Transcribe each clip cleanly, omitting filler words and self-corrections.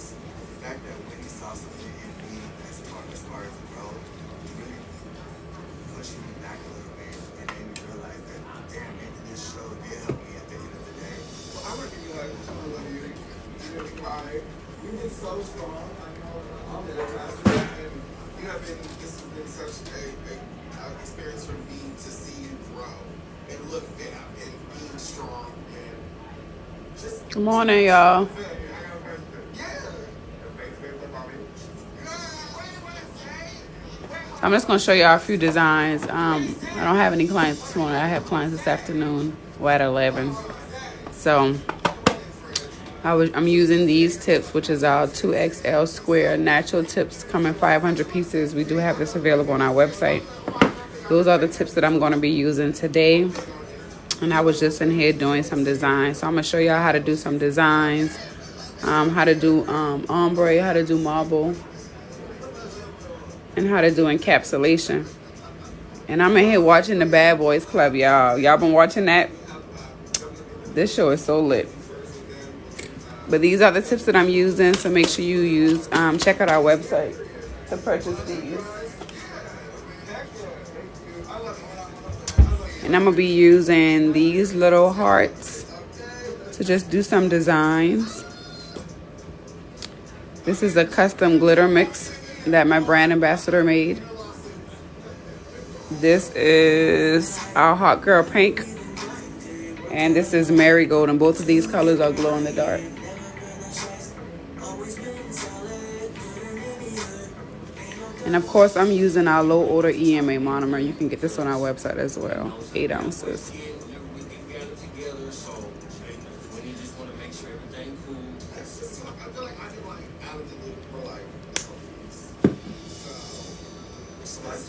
just the fact that when he saw something in me as far as growth, really pushing me back a little bit and made me realize that, damn, maybe this show did help me at the end of the day. Well, I work in you like, I love you. You really cry. You've been so strong. I know I'm the master, and you have been. This has been such a experience for me to see you grow and look down and being strong and just. Good morning, y'all. I'm just gonna show y'all a few designs. I don't have any clients this morning. I have clients this afternoon, or at 11. So I'm using these tips, which is our 2XL square natural tips, come in 500 pieces. We do have this available on our website. Those are the tips that I'm going to be using today. And I was just in here doing some designs. So I'm going to show y'all how to do some designs, how to do ombre, how to do marble, and how to do encapsulation. And I'm in here watching the Bad Boys Club, y'all. Y'all been watching that? This show is so lit. But these are the tips that I'm using, so make sure you use, check out our website to purchase these. And I'm going to be using these little hearts to just do some designs. This is a custom glitter mix that my brand ambassador made. This is our Hot Girl Pink. And this is Marigold, and both of these colors are glow in the dark. And of course, I'm using our low odor EMA monomer. You can get this on our website as well. 8 ounces.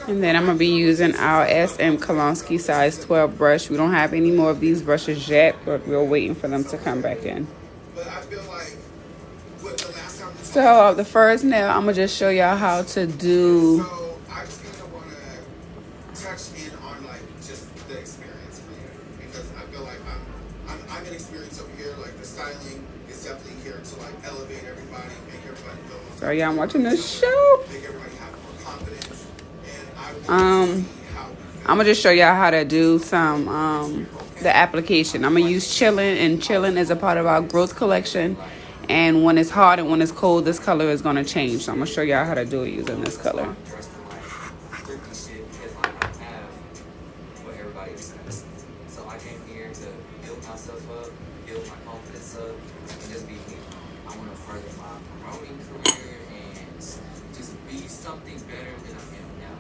And then I'm going to be using our SM Kolonsky size 12 brush. We don't have any more of these brushes yet, but we're waiting for them to come back in. So the first nail, I'm going to just show y'all how to do. So I just kind of want to touch in on like just the experience for you, because I feel like I'm an experience over here. Like the styling is definitely here to like elevate everybody, make everybody feel more. Sorry, y'all, I'm watching this show. Make everybody have more confidence. And I'm gonna just show y'all how to do some the application. I'm gonna use Chillin', and Chillin' is a part of our growth collection. And when it's hot and when it's cold, this color is going to change. So I'm going to show y'all how to do it using this color. So I came here to build myself up, build my confidence up, and just be me. I want to further my promoting career and just be something better than I am now.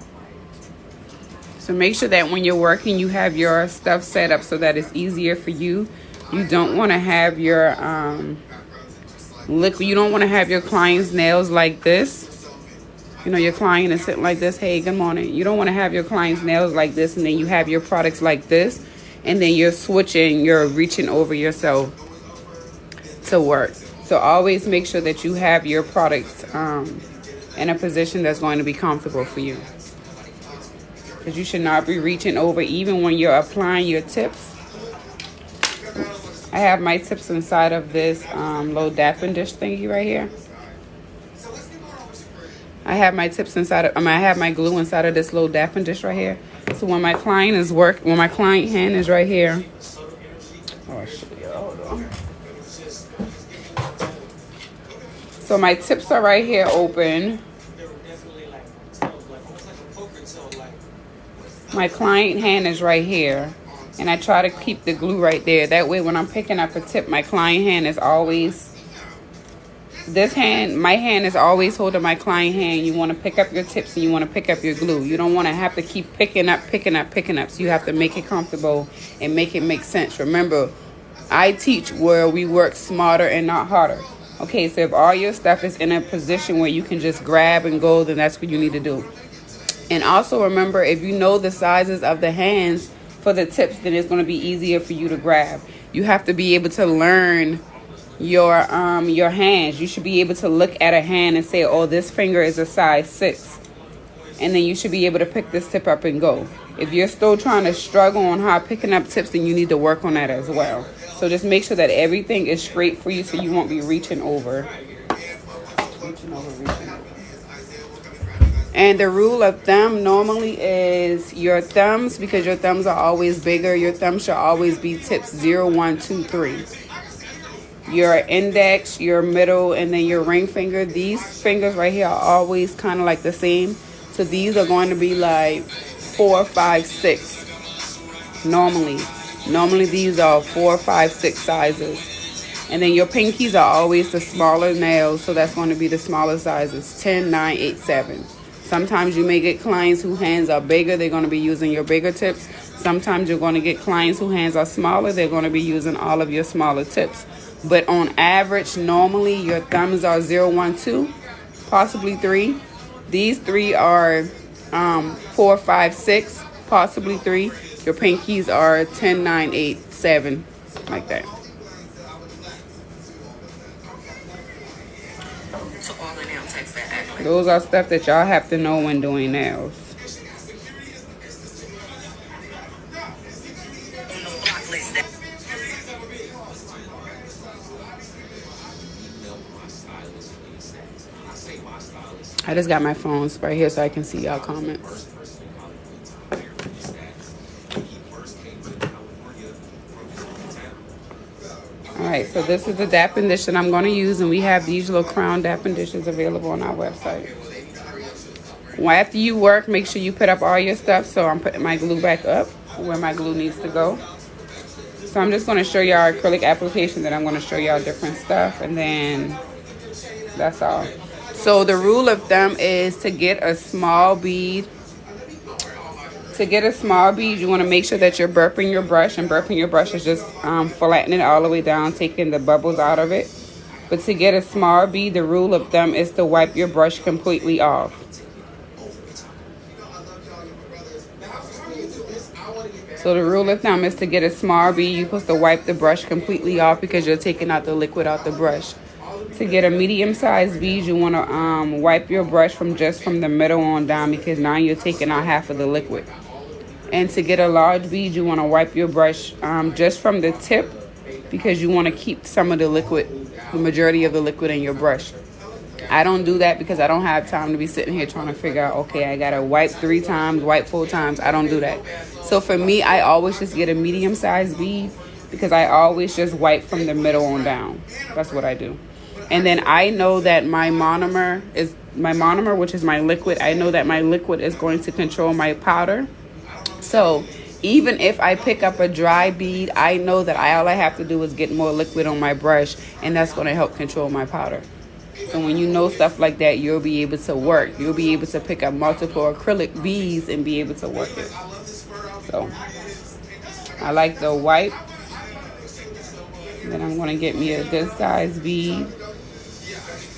So make sure that when you're working, you have your stuff set up so that it's easier for you. You don't want to have your you don't want to have your client's nails like this. You know, your client is sitting like this. Hey, good morning. You don't want to have your client's nails like this, and then you have your products like this, and then you're switching, you're reaching over yourself to work. So always make sure that you have your products in a position that's going to be comfortable for you. Because you should not be reaching over even when you're applying your tips. I have my tips inside of this little dapping dish thingy right here. I have my tips inside of, I have my glue inside of this little dapping dish right here. So when my client is when my client hand is right here. Oh shit, hold on. So my tips are right here open. My client hand is right here. And I try to keep the glue right there. That way when I'm picking up a tip, my client hand is always, my hand is always holding my client hand. You want to pick up your tips and you want to pick up your glue. You don't want to have to keep picking up. So you have to make it comfortable and make it make sense. Remember, I teach where we work smarter and not harder. Okay, so if all your stuff is in a position where you can just grab and go, then that's what you need to do. And also remember, if you know the sizes of the hands for the tips, then it's going to be easier for you to grab. You have to be able to learn your hands. You should be able to look at a hand and say, oh, this finger is a size 6. And then you should be able to pick this tip up and go. If you're still trying to struggle on how picking up tips, then you need to work on that as well. So just make sure that everything is straight for you so you won't be reaching over. Reaching over, reaching over. And the rule of thumb normally is your thumbs, because your thumbs are always bigger, your thumbs should always be tips 0, 1, 2, 3. Your index, your middle, and then your ring finger. These fingers right here are always kind of like the same. So these are going to be like 4, 5, 6. Normally these are 4, 5, 6 sizes. And then your pinkies are always the smaller nails, so that's going to be the smaller sizes, 10, 9, 8, 7. Sometimes you may get clients whose hands are bigger, they're going to be using your bigger tips. Sometimes you're going to get clients whose hands are smaller, they're going to be using all of your smaller tips. But on average, normally your thumbs are 0, 1, 2, possibly 3. These 3 are 4, 5, 6, possibly 3. Your pinkies are 10, 9, 8, 7, like that. So all the nail techs that act like Those are stuff that y'all have to know when doing nails. on the block list. That I just got my phone right here so I can see y'all comments. Alright, so this is the dapping dish that I'm going to use, and we have these little crown dapping dishes available on our website. Well, after you work, make sure you put up all your stuff. So I'm putting my glue back up where my glue needs to go. So I'm just going to show y'all acrylic application, then I'm going to show y'all different stuff, and then that's all. So the rule of thumb is to get a small bead. To get a small bead, you want to make sure that you're burping your brush, and burping your brush is just flattening it all the way down, taking the bubbles out of it. But to get a small bead, the rule of thumb is to wipe your brush completely off. So the rule of thumb is to get a small bead, you're supposed to wipe the brush completely off because you're taking out the liquid out the brush. To get a medium-sized bead, you want to wipe your brush from the middle on down, because now you're taking out half of the liquid. And to get a large bead, you want to wipe your brush just from the tip, because you want to keep some of the liquid, the majority of the liquid in your brush. I don't do that because I don't have time to be sitting here trying to figure out, okay, I got to wipe 3 times, wipe 4 times. I don't do that. So for me, I always just get a medium-sized bead, because I always just wipe from the middle on down. That's what I do. And then I know that my monomer, which is my liquid, I know that my liquid is going to control my powder. So even if I pick up a dry bead, I know that all I have to do is get more liquid on my brush, and that's going to help control my powder. So when you know stuff like that, you'll be able to work. You'll be able to pick up multiple acrylic beads and be able to work it. So I like the wipe. Then I'm going to get me a good size bead.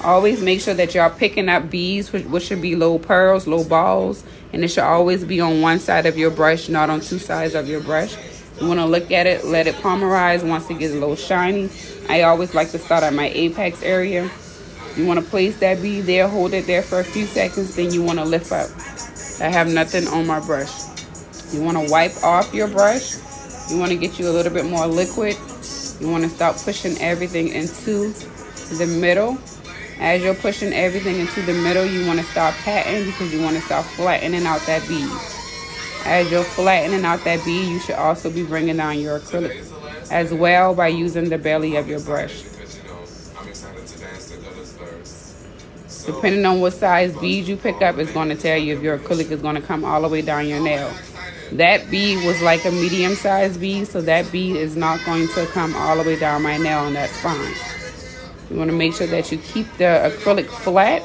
Always make sure that y'all picking up beads, which should be little pearls, little balls, and it should always be on one side of your brush, not on 2 sides of your brush. You want to look at it, let it polymerize. Once it gets a little shiny, I always like to start at my apex area. You want to place that bead there, hold it there for a few seconds, then you want to lift up. I have nothing on my brush. You want to wipe off your brush. You want to get you a little bit more liquid. You want to start pushing everything into the middle. As you're pushing everything into the middle, you want to start patting, because you want to start flattening out that bead. As you're flattening out that bead, you should also be bringing down your acrylic as well by using the belly of your brush. Depending on what size bead you pick up, it's going to tell you if your acrylic is going to come all the way down your nail. That bead was like a medium-sized bead, so that bead is not going to come all the way down my nail, and that's fine. You want to make sure that you keep the acrylic flat.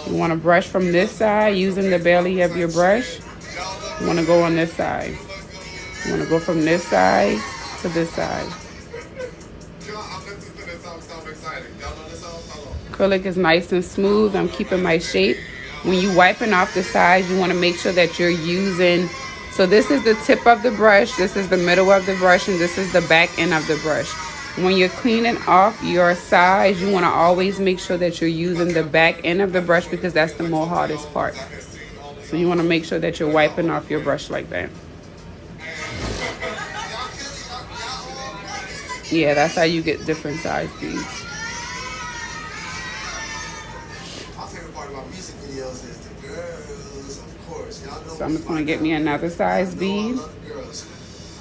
You want to brush from this side using the belly of your brush. You want to go on this side. You want to go from this side to this side. Acrylic is nice and smooth. I'm keeping my shape. When you're wiping off the sides, you want to make sure that you're using, so this is the tip of the brush, this is the middle of the brush, and this is the back end of the brush. When you're cleaning off your sides, you want to always make sure that you're using the back end of the brush, because that's the more hardest part. So you want to make sure that you're wiping off your brush like that. Yeah, that's how you get different size beads. part of my music videos is the girls, of course. Y'all know. So I'm just gonna get me another size bead. I love the girls.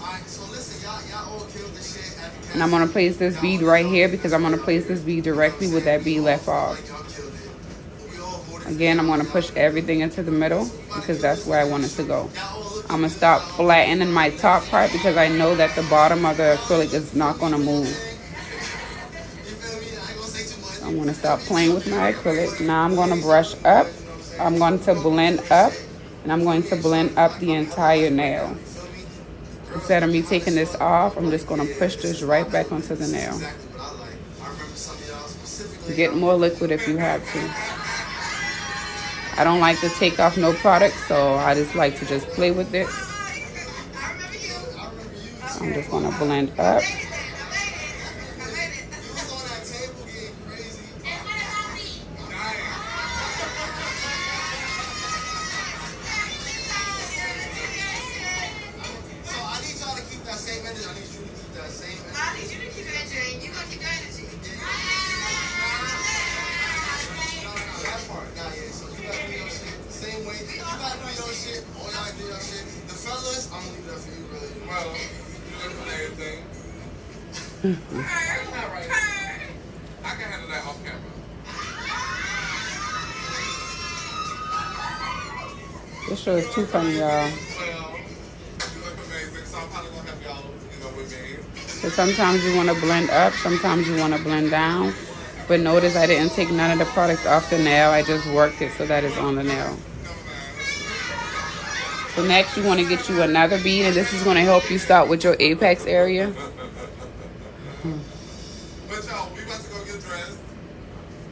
Alright, so listen, y'all all killed the shit at the And I'm gonna place this bead right here because I'm gonna place this bead directly with that bead left off. Again, I'm gonna push everything into the middle because that's where I want it to go. I'm gonna stop flattening my top part because I know that the bottom of the acrylic is not gonna move. So I'm gonna stop playing with my acrylic. Now I'm gonna brush up. I'm going to blend up, and I'm going to blend up the entire nail. Instead of me taking this off, I'm just going to push this right back onto the nail. Get more liquid if you have to. I don't like to take off no product, so I just like to just play with it. I'm just going to blend up. I can handle that off camera. This show is too funny, y'all. Well, you look amazing, so I'm probably gonna have y'all, with me. So sometimes you want to blend up, sometimes you want to blend down. But notice I didn't take none of the product off the nail. I just worked it so that it's on the nail. So next you want to get you another bead, and this is going to help you start with your apex area. But y'all, we about to go get dressed.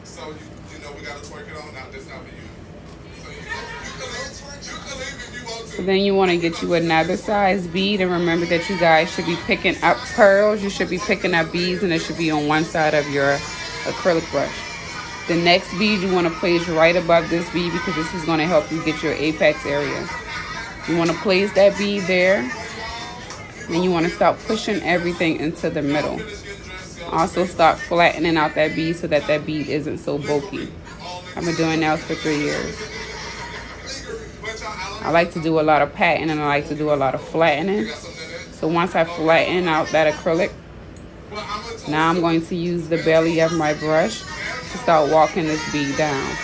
So you know we gotta twerk it on out. This not for you. So you can leave if you want to. So then you want to get you another size bead, and remember that you guys should be picking up pearls. You should be picking up beads, and it should be on one side of your acrylic brush. The next bead you want to place right above this bead because this is going to help you get your apex area. You want to place that bead there, and you want to start pushing everything into the middle. Also start flattening out that bead so that that bead isn't so bulky. I've been doing nails for 3 years. I like to do a lot of patting and I like to do a lot of flattening. So once I flatten out that acrylic, now I'm going to use the belly of my brush to start walking this bead down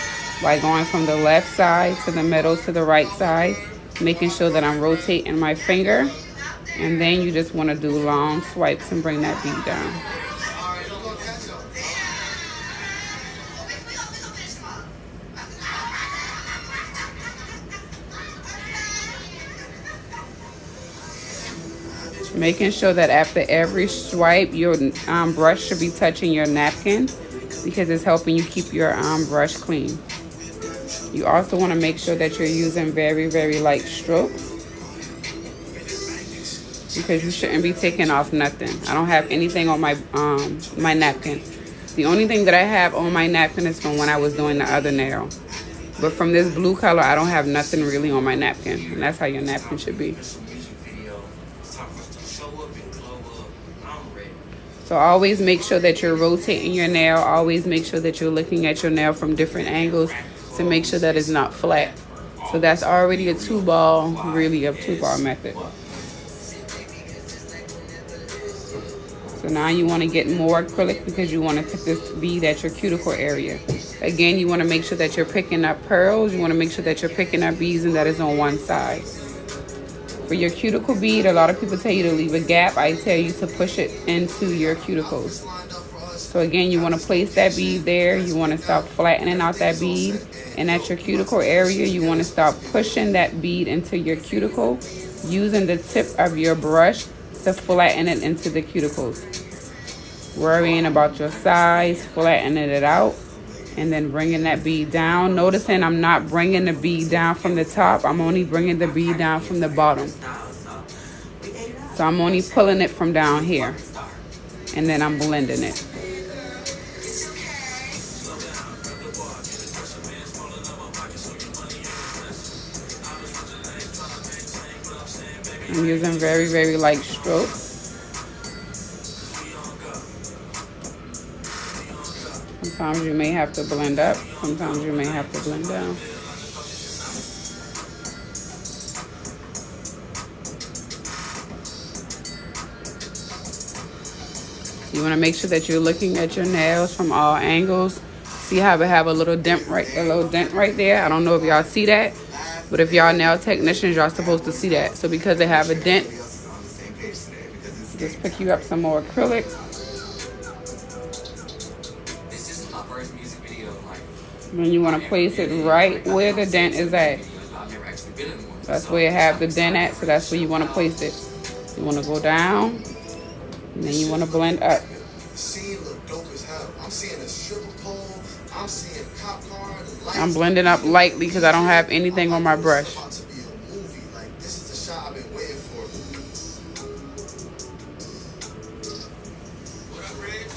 by going from the left side to the middle to the right side, making sure that I'm rotating my finger, and then you just want to do long swipes and bring that bead down. Making sure that after every swipe, your brush should be touching your napkin because it's helping you keep your brush clean. You also want to make sure that you're using very, very light strokes because you shouldn't be taking off nothing. I don't have anything on my my napkin. The only thing that I have on my napkin is from when I was doing the other nail. But from this blue color, I don't have nothing really on my napkin. And that's how your napkin should be. So always make sure that you're rotating your nail. Always make sure that you're looking at your nail from different angles to make sure that it's not flat. So that's already a 2-ball, really a 2-ball method. So now you want to get more acrylic because you want to put this bead at your cuticle area. Again, you want to make sure that you're picking up pearls. You want to make sure that you're picking up beads and that is on one side. For your cuticle bead, a lot of people tell you to leave a gap. I tell you to push it into your cuticles. So again, you want to place that bead there. You want to start flattening out that bead. And at your cuticle area, you want to start pushing that bead into your cuticle, using the tip of your brush to flatten it into the cuticles. Worrying about your size, flattening it out, and then bringing that bead down. Noticing I'm not bringing the bead down from the top. I'm only bringing the bead down from the bottom. So I'm only pulling it from down here. And then I'm blending it. I'm using very, very light strokes. Sometimes you may have to blend up. Sometimes you may have to blend down. You want to make sure that you're looking at your nails from all angles. See how they have a little dent right there? I don't know if y'all see that, but if y'all nail technicians, y'all supposed to see that. So because they have a dent, just pick you up some more acrylic. This is my first music video. Like, And you want to place it right where the dent is at. I've never actually been in one. That's where you have the dent at, so that's where you want to place it. You want to go down, and then you want to blend up. Seeing look dope as hell. I'm seeing a stripper pole. I'm seeing cop car. I'm blending up lightly because I don't have anything on my brush. It's about to be a movie. Like, this is the shot I've been waiting for. What up, Reg?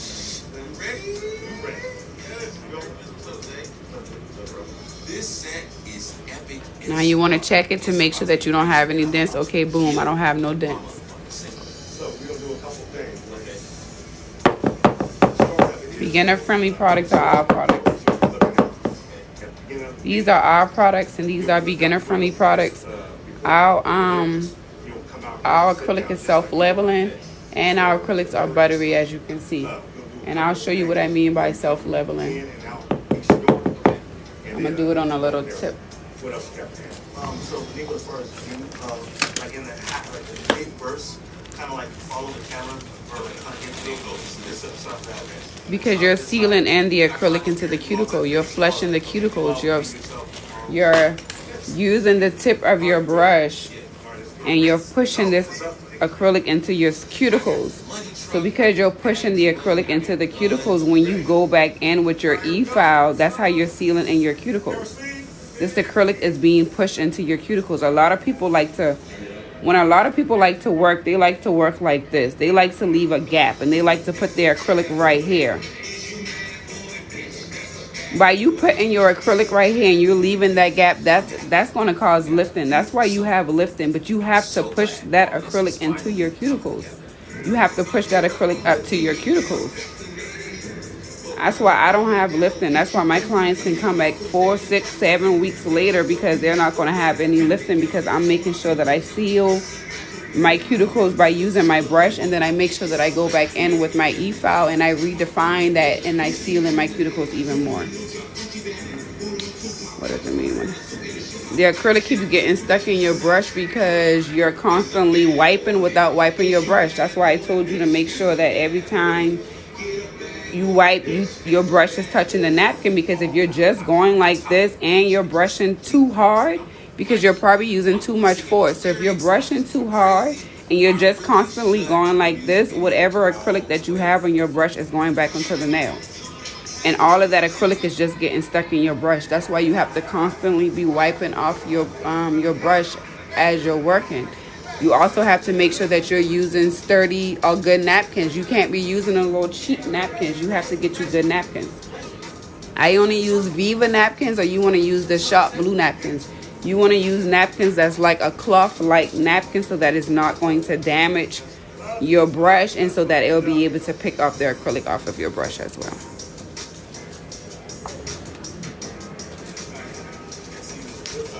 Ready? You ready? Yes, go. What's up, Zay? What's up, bro? This set is epic. Now you want to check it to make sure that you don't have any dents. Okay, boom, I don't have no dents. So we're gonna do a couple things. Beginner-friendly products are our products. These are our products, and these are beginner-friendly products. Our acrylic is self-leveling, and our acrylics are buttery, as you can see. And I'll show you what I mean by self-leveling. I'm gonna do it on a little tip. What else you got there? So Nico, as far as you, like in the like the big burst, kind of like follow the camera or like kind of get big goals. This stuff that man. Because you're sealing and the acrylic into the cuticle, you're flushing the cuticles. You're using the tip of your brush, and you're pushing this acrylic into your cuticles. So because you're pushing the acrylic into the cuticles, when you go back in with your E-file, that's how you're sealing in your cuticles. This acrylic is being pushed into your cuticles. When a lot of people like to work, they like to work like this. They like to leave a gap, and they like to put their acrylic right here. By you putting your acrylic right here and you're leaving that gap, that's going to cause lifting. That's why you have lifting, but you have to push that acrylic into your cuticles. You have to push that acrylic up to your cuticles. That's why I don't have lifting. That's why my clients can come back 4, 6, 7 weeks later, because they're not going to have any lifting, because I'm making sure that I seal my cuticles by using my brush, and then I make sure that I go back in with my E-file and I redefine that, and I seal in my cuticles even more. What does it mean? The acrylic keeps getting stuck in your brush because you're constantly wiping without wiping your brush. That's why I told you to make sure that every time you wipe, your brush is touching the napkin, because if you're just going like this and you're brushing too hard, because you're probably using too much force. So if you're brushing too hard and you're just constantly going like this, whatever acrylic that you have on your brush is going back onto the nail. And all of that acrylic is just getting stuck in your brush. That's why you have to constantly be wiping off your brush as you're working. You also have to make sure that you're using sturdy or good napkins. You can't be using a little cheap napkins. You have to get you good napkins. I only use Viva napkins, or you want to use the Sharp Blue napkins. You want to use napkins that's like a cloth-like napkin, so that it's not going to damage your brush, and so that it'll be able to pick off the acrylic off of your brush as well.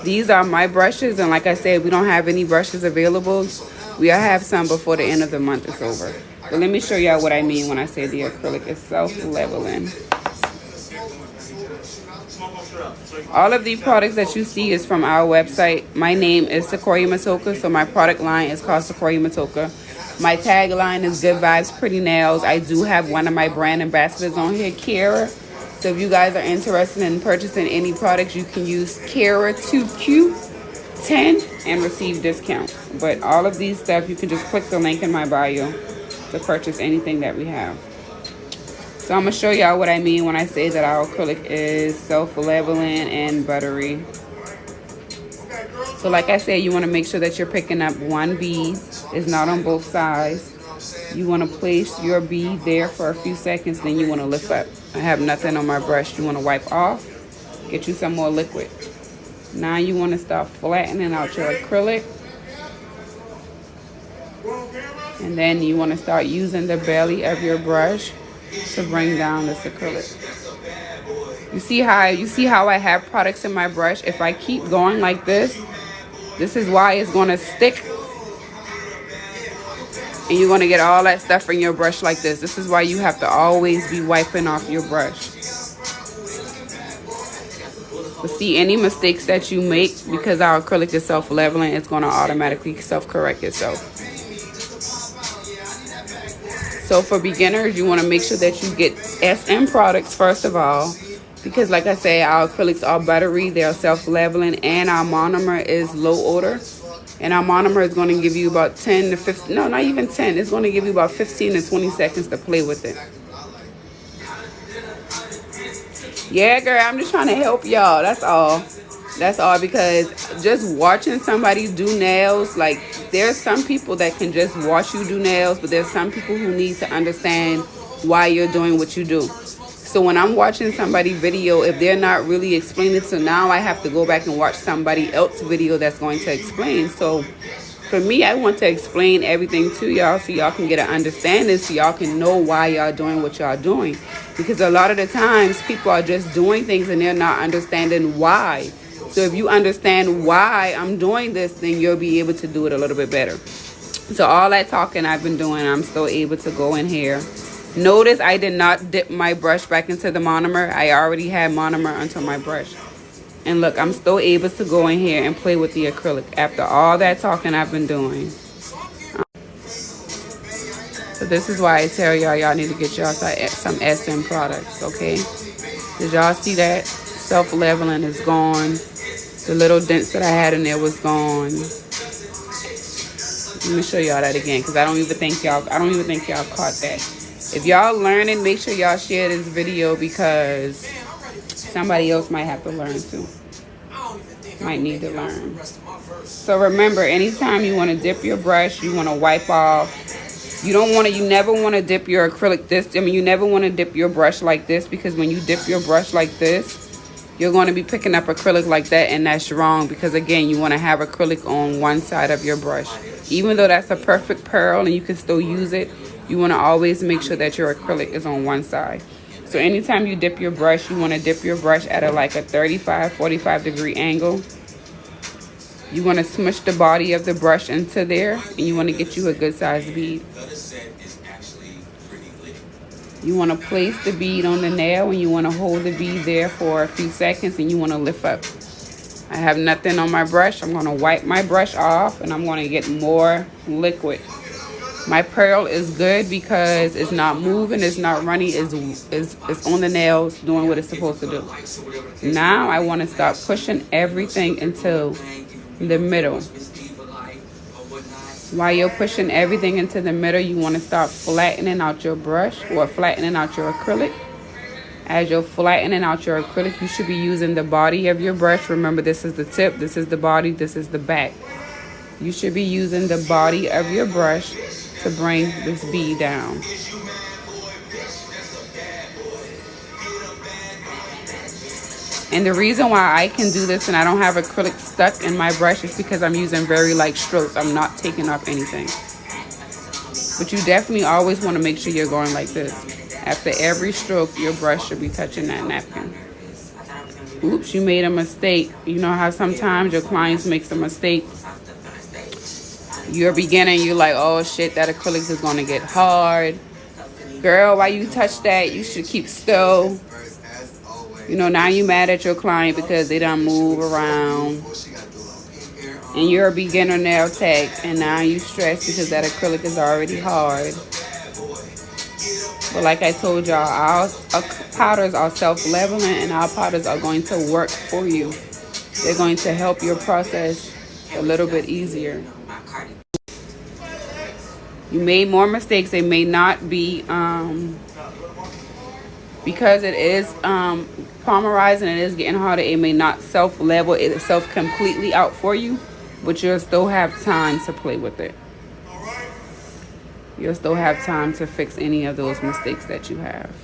These are my brushes, and like I said, we don't have any brushes available. We'll have some before the end of the month is over. But let me show y'all what I mean when I say the acrylic is self-leveling. All of the products that you see is from our website. My name is SequoyahMatoaka, so my product line is called SequoyahMatoaka. My tagline is Good Vibes, Pretty Nails. I do have one of my brand ambassadors on here, Kara. So if you guys are interested in purchasing any products, you can use Kara2Q10 and receive discounts. But all of these stuff, you can just click the link in my bio to purchase anything that we have. So I'm going to show y'all what I mean when I say that our acrylic is self-leveling and buttery. So like I said, you want to make sure that you're picking up one bead. It's not on both sides. You want to place your bead there for a few seconds, then you want to lift up. I have nothing on my brush. You want to wipe off, get you some more liquid. Now you want to start flattening out your acrylic. And then you want to start using the belly of your brush to bring down this acrylic. You see how I have products in my brush? If I keep going like this is why it's going to stick. And you're going to get all that stuff in your brush like this. This is why you have to always be wiping off your brush. But see, any mistakes that you make, because our acrylic is self-leveling, it's going to automatically self-correct itself. So for beginners, you want to make sure that you get SM products first of all. Because like I say, our acrylics are buttery, they're self-leveling, and our monomer is low odor. And our monomer is going to give you about 10 to 15, no, not even 10. It's going to give you about 15 to 20 seconds to play with it. Yeah, girl, I'm just trying to help y'all. That's all. That's all, because just watching somebody do nails, like there's some people that can just watch you do nails, but there's some people who need to understand why you're doing what you do. So when I'm watching somebody video, if they're not really explaining, so now I have to go back and watch somebody else's video that's going to explain. So for me, I want to explain everything to y'all so y'all can get an understanding, so y'all can know why y'all doing what y'all doing. Because a lot of the times people are just doing things and they're not understanding why. So if you understand why I'm doing this, then you'll be able to do it a little bit better. So all that talking I've been doing, I'm still able to go in here. Notice I did not dip my brush back into the monomer. I already had monomer onto my brush. And look, I'm still able to go in here and play with the acrylic after all that talking I've been doing. So this is why I tell y'all need to get y'all some SM products, okay? Did y'all see that? Self-leveling is gone. The little dents that I had in there was gone. Let me show y'all that again, because I don't even think y'all caught that. If y'all learning, make sure y'all share this video, because somebody else might have to learn too. Might need to learn. So remember, anytime you want to dip your brush, you want to wipe off. You never want to dip your acrylic you never want to dip your brush like this, because when you dip your brush like this, you're going to be picking up acrylic like that, and that's wrong, because again, you want to have acrylic on one side of your brush. Even though that's a perfect pearl and you can still use it, you want to always make sure that your acrylic is on one side. So anytime you dip your brush, you want to dip your brush at a 35, 45 degree angle. You want to smush the body of the brush into there, and you want to get you a good sized bead. You want to place the bead on the nail, and you want to hold the bead there for a few seconds, and you want to lift up. I have nothing on my brush. I'm going to wipe my brush off, and I'm going to get more liquid. My pearl is good because it's not moving, it's not running, it's on the nails doing what it's supposed to do. Now I want to start pushing everything into the middle. While you're pushing everything into the middle, you want to start flattening out your brush or flattening out your acrylic. As you're flattening out your acrylic, you should be using the body of your brush. Remember, this is the tip, this is the body, this is the back. You should be using the body of your brush to bring this bead down. And the reason why I can do this and I don't have acrylic stuck in my brush is because I'm using very light strokes. I'm not taking off anything. But you definitely always want to make sure you're going like this. After every stroke, your brush should be touching that napkin. Oops, you made a mistake. You know how sometimes your clients make a mistake. You're beginning, you're like, oh shit, that acrylic is going to get hard. Girl, why you touch that? You should keep still. You know, now you mad at your client because they don't move around. And you're a beginner nail tech, and now you stressed because that acrylic is already hard. But like I told y'all, our powders are self-leveling, and our powders are going to work for you. They're going to help your process a little bit easier. You made more mistakes. They may not be, because it is polymerizing and it is getting harder, it may not self-level itself completely out for you, but you'll still have time to play with it. You'll still have time to fix any of those mistakes that you have.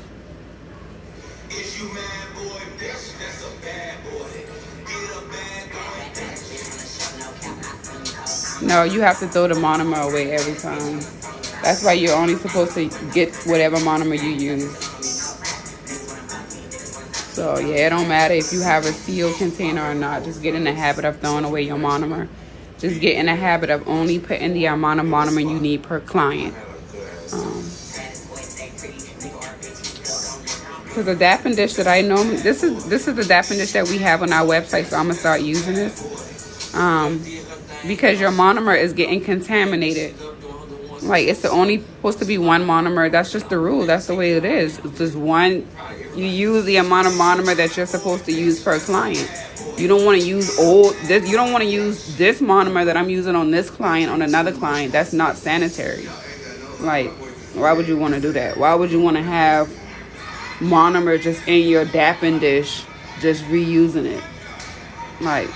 No, you have to throw the monomer away every time. That's why you're only supposed to get whatever monomer you use. So yeah, it don't matter if you have a sealed container or not. Just get in the habit of throwing away your monomer. Just get in the habit of only putting the amount of monomer you need per client. Because the dapping dish that I know, this is the dapping dish that we have on our website, so I'm gonna start using this. Because your monomer is getting contaminated. Like, it's only supposed to be one monomer. That's just the rule. That's the way it is. It's just one. You use the amount of monomer that you're supposed to use per client. You don't want to use this. You don't want to use this monomer that I'm using on this client on another client. That's not sanitary. Like, why would you want to do that? Why would you want to have monomer just in your dapping dish, just reusing it? Like,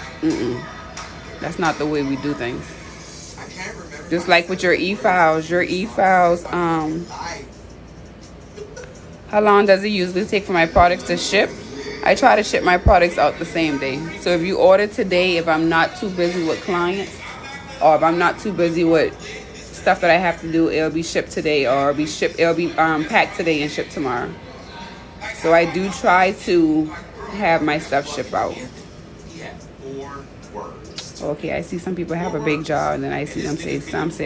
that's not the way we do things. Just like with your e-files, how long does it usually take for my products to ship? I try to ship my products out the same day. So if you order today, if I'm not too busy with clients, or if I'm not too busy with stuff that I have to do, it'll be shipped today, or it'll be packed today and shipped tomorrow. So I do try to have my stuff shipped out. Okay, I see some people have a big jar, and then I see them say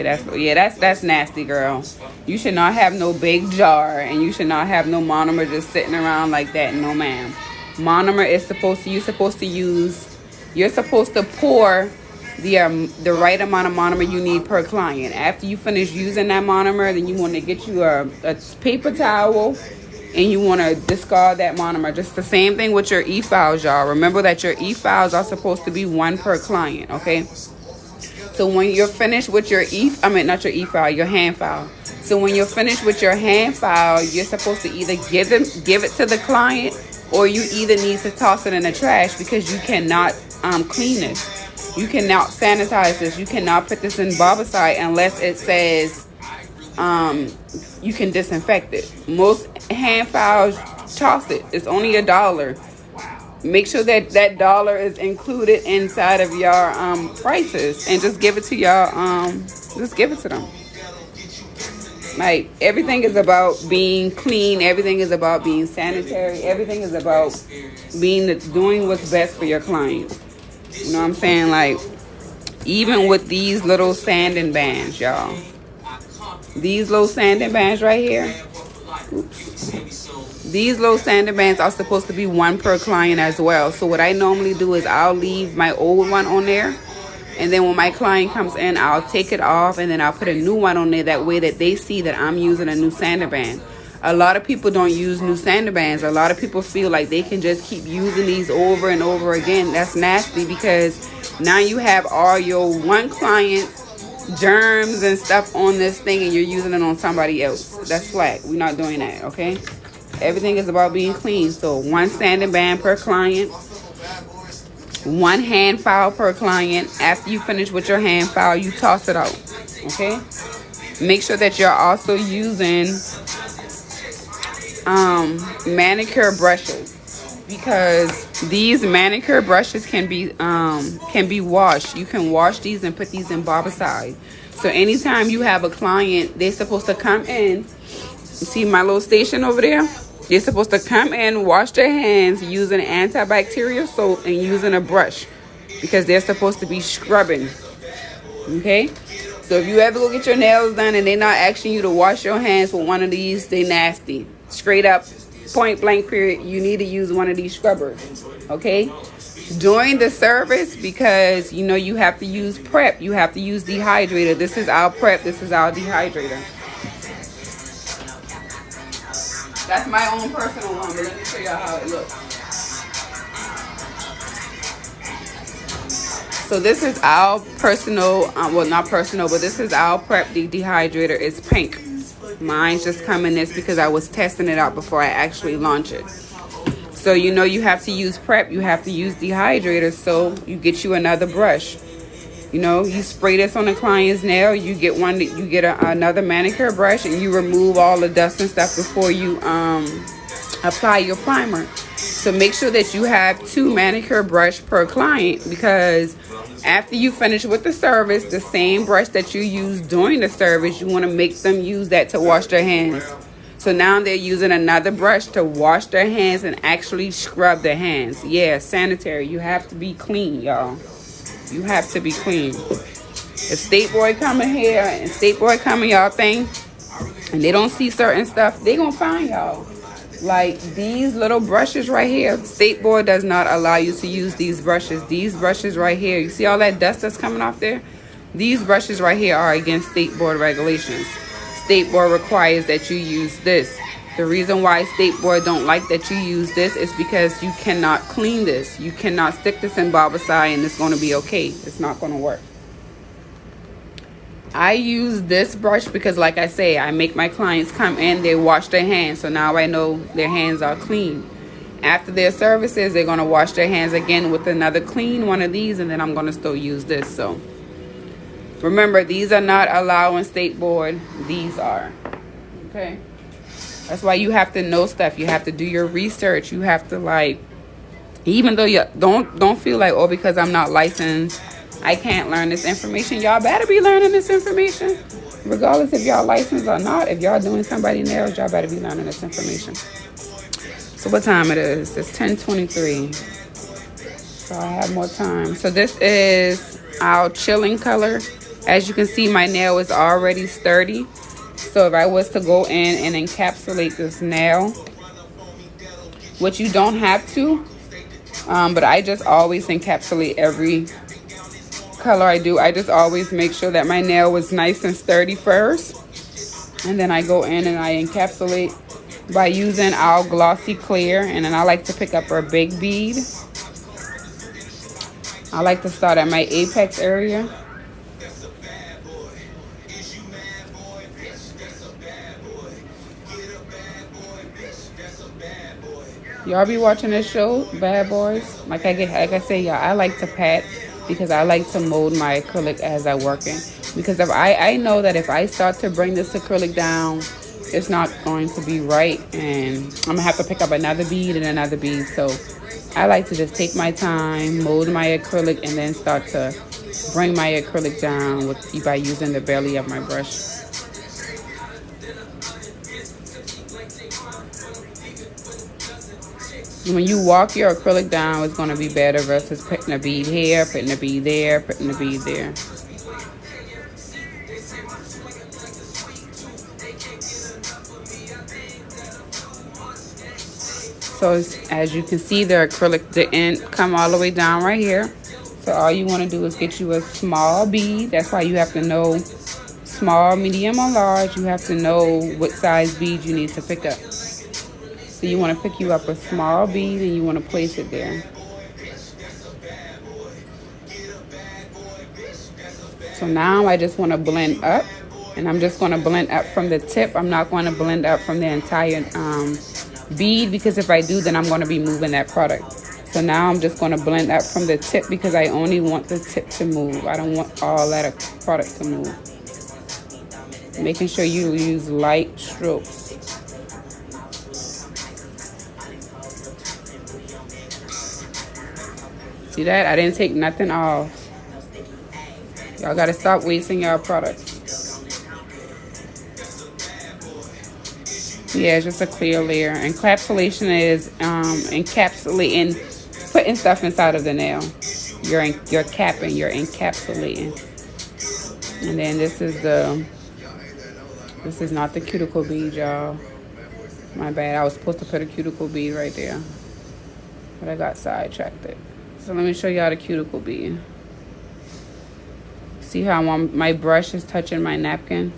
that's nasty, girl. You should not have no big jar, and you should not have no monomer just sitting around like that. No, ma'am. Monomer is you're supposed to pour the right amount of monomer you need per client. After you finish using that monomer, then you want to get you a paper towel, and you want to discard that monomer. Just the same thing with your e-files, y'all. Remember that your e-files are supposed to be one per client, okay? So when you're finished with your your hand file. So when you're finished with your hand file, you're supposed to either give it to the client, or you either need to toss it in the trash, because you cannot clean this. You cannot sanitize this. You cannot put this in barbicide unless it says you can disinfect it. Most hand files, toss it. It's only $1. Make sure that $1 is included inside of your prices, and just give it to y'all. Just give it to them. Like, everything is about being clean. Everything is about being sanitary. Everything is about doing what's best for your clients. You know what I'm saying? Like, even with these little sanding bands, y'all. These little sanding bands right here. These little sanding bands are supposed to be one per client as well. So what I normally do is I'll leave my old one on there, and then when my client comes in, I'll take it off, and then I'll put a new one on there. That way that they see that I'm using a new sanding band. A lot of people don't use new sanding bands. A lot of people feel like they can just keep using these over and over again. That's nasty, because now you have all your one client germs and stuff on this thing, and you're using it on somebody else. That's slack. We're not doing that, okay? Everything is about being clean. So one sanding band per client, one hand file per client. After you finish with your hand file, you toss it out, okay? Make sure that you're also using manicure brushes, because these manicure brushes can be washed. You can wash these and put these in barbicide. So anytime you have a client, they're supposed to come in. You see my little station over there? They're supposed to come in, wash their hands using antibacterial soap and using a brush, because they're supposed to be scrubbing. Okay? So if you ever go get your nails done and they're not asking you to wash your hands with one of these, they nasty. Straight up, point blank period, you need to use one of these scrubbers. Okay? During the service, because you know you have to use prep, you have to use dehydrator. This is our prep, this is our dehydrator. That's my own personal one, but let me show y'all how it looks. So this is our personal, well, not personal, but this is our prep dehydrator. It's pink. Mine's just come in this because I was testing it out before I actually launch it. So you know you have to use prep, you have to use dehydrator, so you get you another brush. You know, you spray this on the client's nail, you get another manicure brush, and you remove all the dust and stuff before you apply your primer. So make sure that you have 2 manicure brush per client, because after you finish with the service, the same brush that you use during the service, you want to make them use that to wash their hands. So now they're using another brush to wash their hands and actually scrub their hands. Yeah, sanitary. You have to be clean, y'all. You have to be clean. If State Boy come in here and State Boy come in y'all thing and they don't see certain stuff, they gonna find y'all. Like these little brushes right here, State Board does not allow you to use these brushes. These brushes right here, you see all that dust that's coming off there? These brushes right here are against State Board regulations. State Board requires that you use this. The reason why State Board don't like that you use this is because you cannot clean this. You cannot stick this in Barbicide and it's going to be okay. It's not going to work. I use this brush because, like I say, I make my clients come in, they wash their hands. So now I know their hands are clean. After their services, they're going to wash their hands again with another clean one of these, and then I'm going to still use this. So remember, these are not allowing State Board. These are. Okay? That's why you have to know stuff. You have to do your research. You have to, like, even though you don't feel like, oh, because I'm not licensed, I can't learn this information. Y'all better be learning this information. Regardless if y'all licensed or not. If y'all doing somebody's nails, y'all better be learning this information. So what time it is? It's 10:23. So I have more time. So this is our chilling color. As you can see, my nail is already sturdy. So if I was to go in and encapsulate this nail, which you don't have to, but I just always encapsulate every color I do. I just always make sure that my nail was nice and sturdy first, and then I go in and I encapsulate by using our glossy clear. And then I like to pick up our big bead. I like to start at my apex area. Y'all be watching this show, Bad Boys? Like I say, y'all, I like to pat because I like to mold my acrylic as I work in. Because if I know that if I start to bring this acrylic down, it's not going to be right, and I'm gonna have to pick up another bead and another bead. So I like to just take my time, mold my acrylic, and then start to bring my acrylic down by using the belly of my brush. When you walk your acrylic down, it's going to be better versus putting a bead here, putting a bead there, putting a bead there. So as you can see, the acrylic didn't come all the way down right here. So all you want to do is get you a small bead. That's why you have to know small, medium, or large. You have to know what size bead you need to pick up. So you want to pick you up a small bead and you want to place it there. So now I just want to blend up, and I'm just going to blend up from the tip. I'm not going to blend up from the entire bead, because if I do, then I'm going to be moving that product. So now I'm just going to blend up from the tip because I only want the tip to move. I don't want all that product to move. Making sure you use light strokes. See that? I didn't take nothing off. Y'all gotta stop wasting y'all products. Yeah, it's just a clear layer. Encapsulation is encapsulating, putting stuff inside of the nail. You're capping, you're encapsulating. And then this is not the cuticle bead, y'all. My bad. I was supposed to put a cuticle bead right there, but I got sidetracked it. So let me show y'all the cuticle bead. See how my brush is touching my napkin?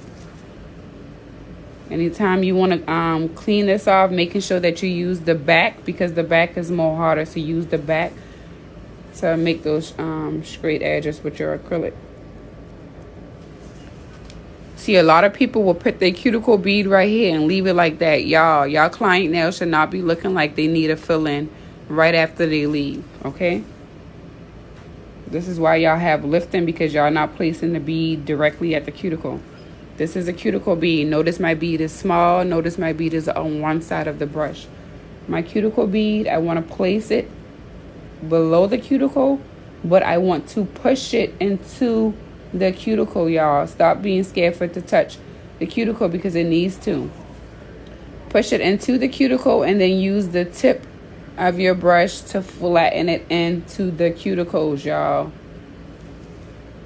Anytime you want to clean this off, making sure that you use the back, because the back is more harder. So use the back to make those straight edges with your acrylic. See, a lot of people will put their cuticle bead right here and leave it like that. Y'all client nails should not be looking like they need a fill-in right after they leave, okay? This is why y'all have lifting, because y'all not placing the bead directly at the cuticle. This is a cuticle bead. Notice my bead is small. Notice my bead is on one side of the brush. My cuticle bead, I want to place it below the cuticle, but I want to push it into the cuticle, y'all. Stop being scared for it to touch the cuticle, because it needs to. Push it into the cuticle and then use the tip of your brush to flatten it into the cuticles, y'all.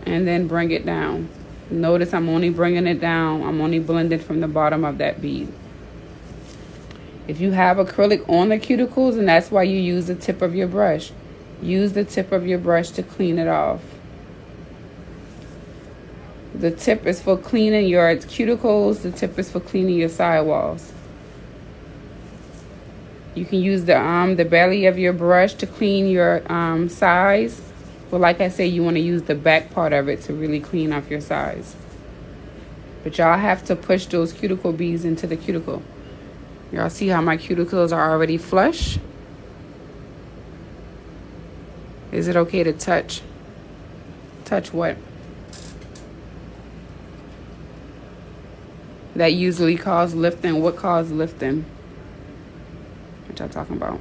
And then bring it down. Notice I'm only bringing it down. I'm only blending from the bottom of that bead. If you have acrylic on the cuticles, and that's why you use the tip of your brush. Use the tip of your brush to clean it off. The tip is for cleaning your cuticles. The tip is for cleaning your sidewalls. You can use the belly of your brush to clean your sides. But like I said, you want to use the back part of it to really clean off your sides. But y'all have to push those cuticle beads into the cuticle. Y'all see how my cuticles are already flush? Is it okay to touch? Touch what? That usually causes lifting. What causes lifting? What y'all talking about?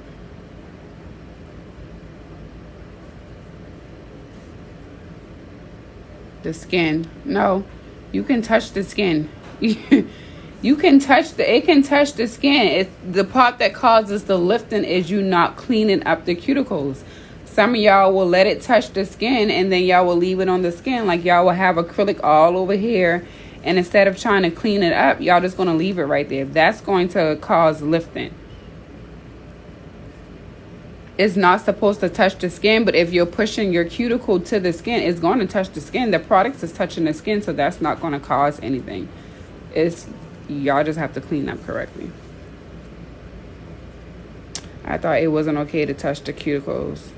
The skin. No, you can touch the skin. You can touch it can touch the skin. The part that causes the lifting is you not cleaning up the cuticles. Some of y'all will let it touch the skin and then y'all will leave it on the skin. Like y'all will have acrylic all over here, and instead of trying to clean it up, y'all just gonna leave it right there. That's going to cause lifting. It's not supposed to touch the skin, but if you're pushing your cuticle to the skin, it's going to touch the skin. The product is touching the skin, so that's not going to cause anything. Y'all just have to clean up correctly. I thought it wasn't okay to touch the cuticles.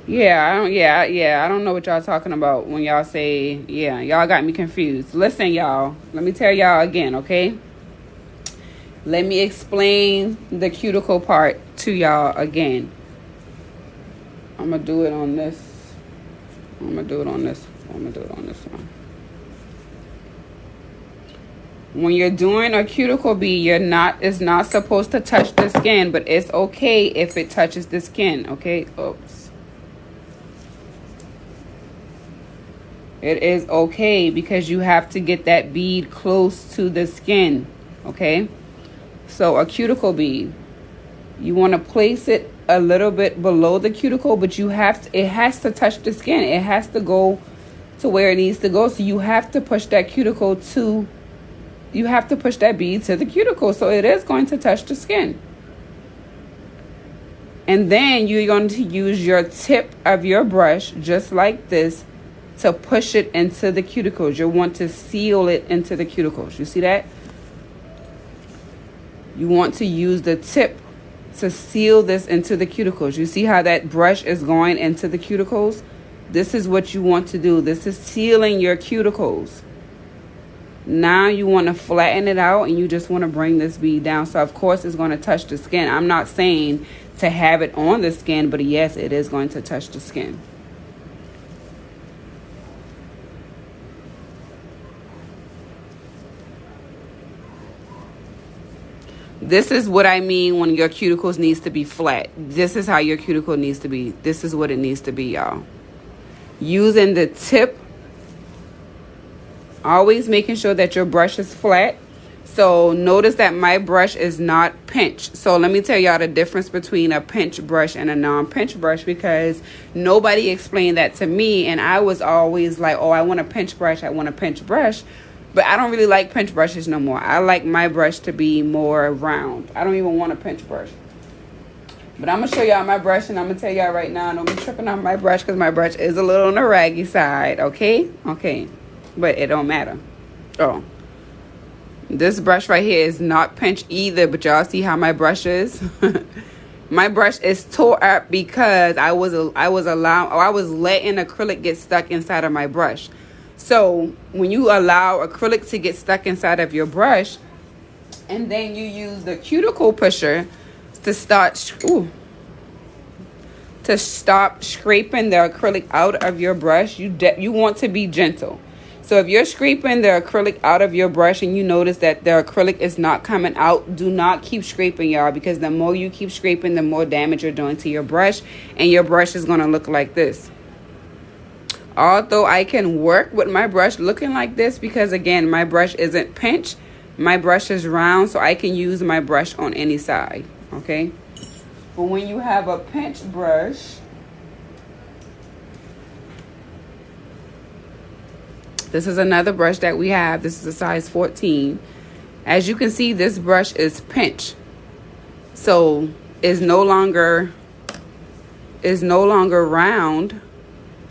I don't know what y'all talking about when y'all say, yeah, y'all got me confused. Listen, y'all, let me tell y'all again, okay? Let me explain the cuticle part to y'all again. I'm going to do it on this. I'm going to do it on this. I'm going to do it on this one. When you're doing a cuticle bead, it's not supposed to touch the skin, but it's okay if it touches the skin, okay? Oops. It is okay because you have to get that bead close to the skin, okay? So a cuticle bead, you want to place it a little bit below the cuticle, but it has to touch the skin. It has to go to where it needs to go. So you have to push that you have to push that bead to the cuticle. So it is going to touch the skin. And then you're going to use your tip of your brush, just like this, to push it into the cuticles. You want to seal it into the cuticles. You see that? You want to use the tip to seal this into the cuticles. You see how that brush is going into the cuticles? This is what you want to do. This is sealing your cuticles. Now you want to flatten it out and you just want to bring this bead down. So of course it's going to touch the skin. I'm not saying to have it on the skin, but yes, it is going to touch the skin. This is what I mean when your cuticles needs to be flat. This is how your cuticle needs to be. This is what it needs to be, y'all. Using the tip. Always making sure that your brush is flat. So notice that my brush is not pinched. So let me tell y'all the difference between a pinch brush and a non-pinch brush, because nobody explained that to me. And I was always like, oh, I want a pinch brush. I want a pinch brush. But I don't really like pinch brushes no more. I like my brush to be more round. I don't even want a pinch brush. But I'm going to show y'all my brush, and I'm going to tell y'all right now, don't be tripping on my brush because my brush is a little on the raggy side, okay? Okay. But it don't matter. Oh. This brush right here is not pinched either, but y'all see how my brush is? My brush is tore up because I was letting acrylic get stuck inside of my brush. So when you allow acrylic to get stuck inside of your brush, and then you use the cuticle pusher to stop scraping the acrylic out of your brush, you want to be gentle. So if you're scraping the acrylic out of your brush and you notice that the acrylic is not coming out, do not keep scraping, y'all, because the more you keep scraping, the more damage you're doing to your brush, and your brush is going to look like this. Although I can work with my brush looking like this because, again, my brush isn't pinched. My brush is round, so I can use my brush on any side, okay? But when you have a pinch brush, this is another brush that we have. This is a size 14. As you can see, this brush is pinch. So it's no longer round,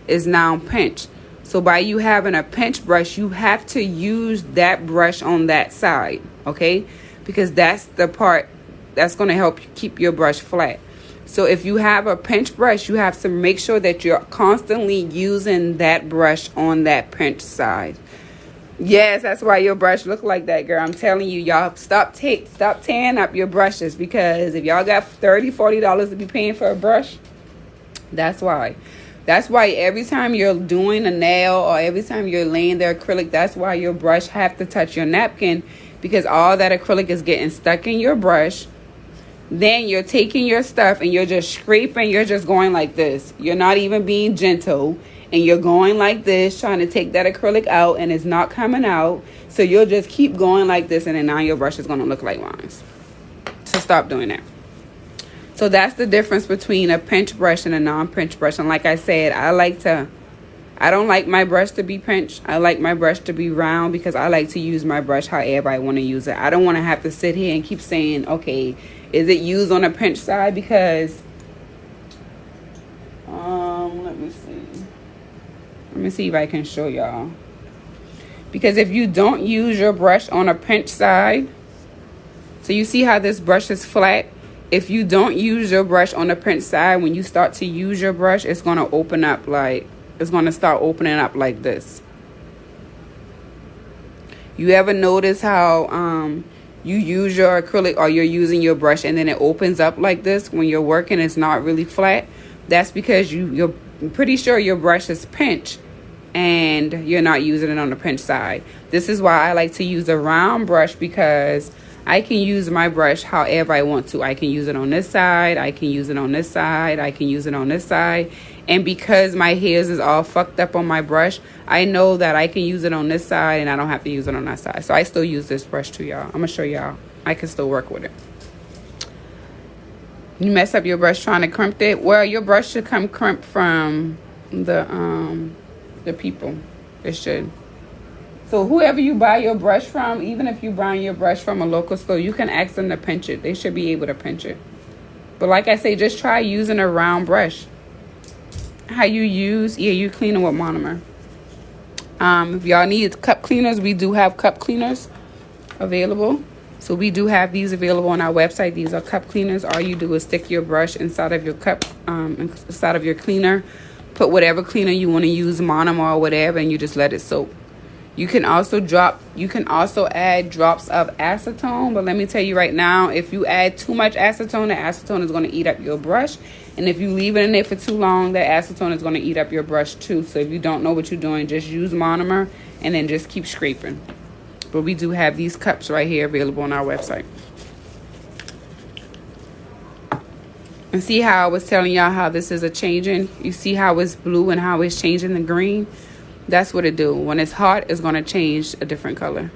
is now pinch. So by you having a pinch brush, you have to use that brush on that side, okay? Because that's the part that's going to help you keep your brush flat. So if you have a pinch brush, you have to make sure that you're constantly using that brush on that pinch side. Yes, that's why your brush look like that, girl. I'm telling you, y'all, stop tearing up your brushes, because if y'all got $30, $40 to be paying for a brush, that's why. That's why every time you're doing a nail or every time you're laying the acrylic, that's why your brush have to touch your napkin, because all that acrylic is getting stuck in your brush. Then you're taking your stuff and you're just scraping. You're just going like this. You're not even being gentle. And you're going like this, trying to take that acrylic out, and it's not coming out. So you'll just keep going like this, and then now your brush is going to look like lines. So stop doing that. So that's the difference between a pinch brush and a non-pinch brush. And like I said, I don't like my brush to be pinched. I like my brush to be round, because I like to use my brush however I want to use it. I don't want to have to sit here and keep saying, okay, is it used on a pinch side? Because, let me see if I can show y'all. Because if you don't use your brush on a pinch side, so you see how this brush is flat? If you don't use your brush on the pinch side, when you start to use your brush, it's going to open up like, it's going to start opening up like this. You ever notice how you use your acrylic, or you're using your brush and then it opens up like this when you're working? It's not really flat. That's because you're pretty sure your brush is pinched and you're not using it on the pinch side. This is why I like to use a round brush, because I can use my brush however I want to. I can use it on this side. I can use it on this side. I can use it on this side. And because my hairs is all fucked up on my brush, I know that I can use it on this side and I don't have to use it on that side. So I still use this brush too, y'all. I'm going to show y'all. I can still work with it. You mess up your brush trying to crimp it. Well, your brush should come crimped from the people. It should. So whoever you buy your brush from, even if you buy your brush from a local store, you can ask them to pinch it. They should be able to pinch it. But like I say, just try using a round brush. How you use, you clean them with monomer. If y'all need cup cleaners, we do have cup cleaners available. So we do have these available on our website. These are cup cleaners. All you do is stick your brush inside of your cup, inside of your cleaner. Put whatever cleaner you want to use, monomer or whatever, and you just let it soak. You can also add drops of acetone, but let me tell you right now, if you add too much acetone, the acetone is going to eat up your brush. And if you leave it in there for too long, the acetone is going to eat up your brush too. So if you don't know what you're doing, just use monomer and then just keep scraping. But we do have these cups right here available on our website. And see how I was telling y'all how this is a changing? You see how it's blue and how it's changing the green? That's what it do. When it's hot, it's going to change a different color.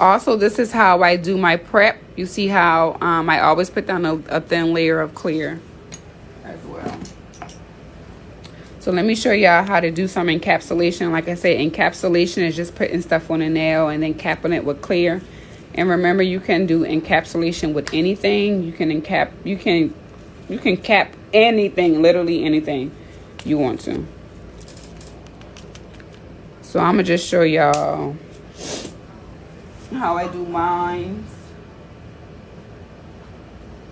Also, this is how I do my prep. You see how I always put down a thin layer of clear as well. So let me show y'all how to do some encapsulation. Like I said, encapsulation is just putting stuff on a nail and then capping it with clear. And remember, you can do encapsulation with anything. You can cap anything, literally anything you want to. So I'm gonna just show y'all how I do mine.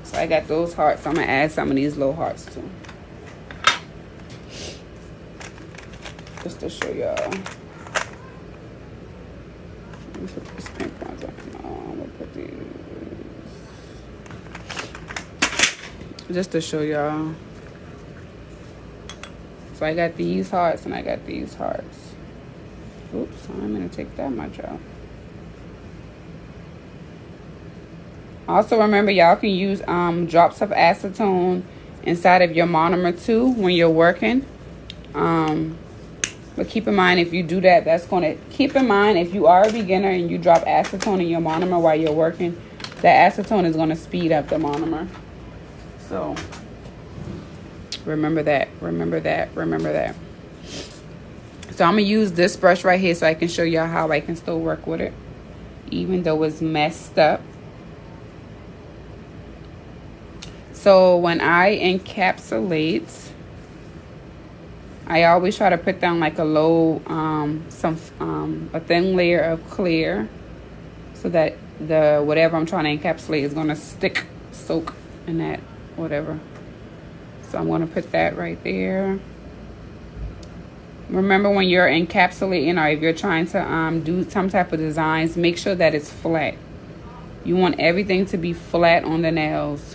So I got those hearts. I'm gonna add some of these little hearts too, just to show y'all. Let me put this pink ones on. I'm gonna put these just to show y'all. So I got these hearts and I got these hearts. Oops, I'm gonna take that much out. Also remember, y'all can use drops of acetone inside of your monomer too when you're working. But keep in mind, if you do that, that's going to... Keep in mind, if you are a beginner and you drop acetone in your monomer while you're working, that acetone is going to speed up the monomer. So, remember that. Remember that. Remember that. So, I'm going to use this brush right here so I can show y'all how I can still work with it, even though it's messed up. So, when I encapsulate... I always try to put down like a low, a thin layer of clear, so that the whatever I'm trying to encapsulate is going to soak in that whatever. So I'm going to put that right there. Remember, when you're encapsulating, or if you're trying to do some type of designs, make sure that it's flat. You want everything to be flat on the nails.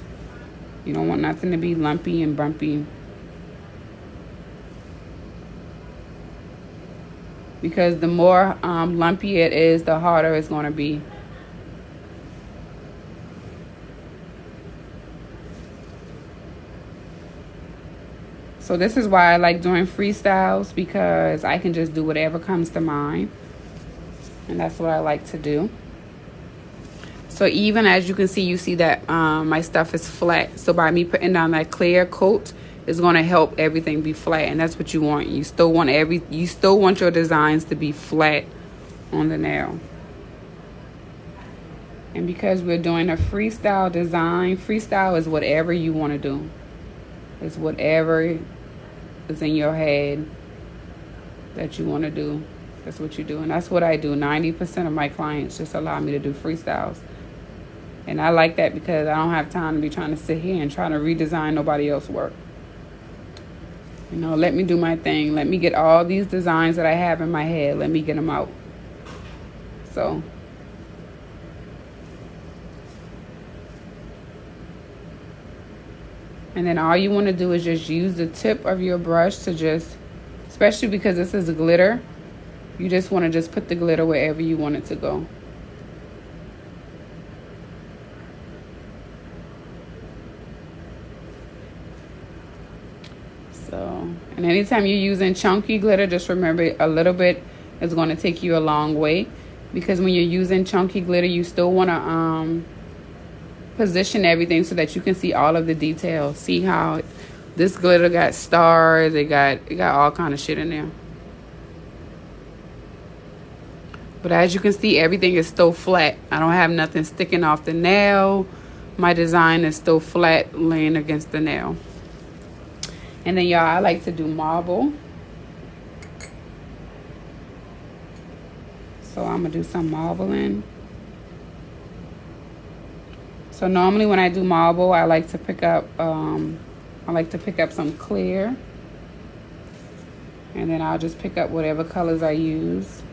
You don't want nothing to be lumpy and bumpy. Because the more lumpy it is, the harder it's going to be. So this is why I like doing freestyles, because I can just do whatever comes to mind. And that's what I like to do. So even as you can see, you see that my stuff is flat. So by me putting down that clear coat, is going to help everything be flat, and that's what you want. You still want your designs to be flat on the nail. And because we're doing a freestyle design, freestyle is whatever you want to do. It's whatever is in your head that you want to do. That's what you do, and that's what I do. 90% of my clients just allow me to do freestyles. And I like that, because I don't have time to be trying to sit here and try to redesign nobody else's work. You know, let me do my thing. Let me get all these designs that I have in my head. Let me get them out. So. And then all you want to do is just use the tip of your brush to just, especially because this is glitter, you just want to just put the glitter wherever you want it to go. So, and anytime you're using chunky glitter, just remember a little bit is going to take you a long way, because when you're using chunky glitter, you still want to position everything so that you can see all of the details. See how this glitter got stars, it got all kind of shit in there. But as you can see, everything is still flat. I don't have nothing sticking off the nail. My design is still flat laying against the nail. And then, y'all, I like to do marble. So I'm going to do some marbling. So normally when I do marble, I like to pick up some clear. And then I'll just pick up whatever colors I use,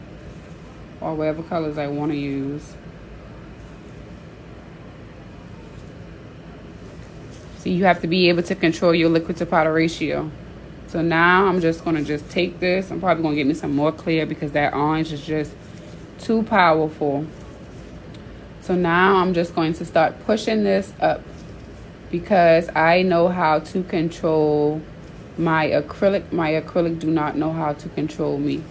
or whatever colors I want to use. So you have to be able to control your liquid to powder ratio. So now I'm just going to just take this. I'm probably going to get me some more clear, because that orange is just too powerful. So now I'm just going to start pushing this up, because I know how to control my acrylic. My acrylic do not know how to control me.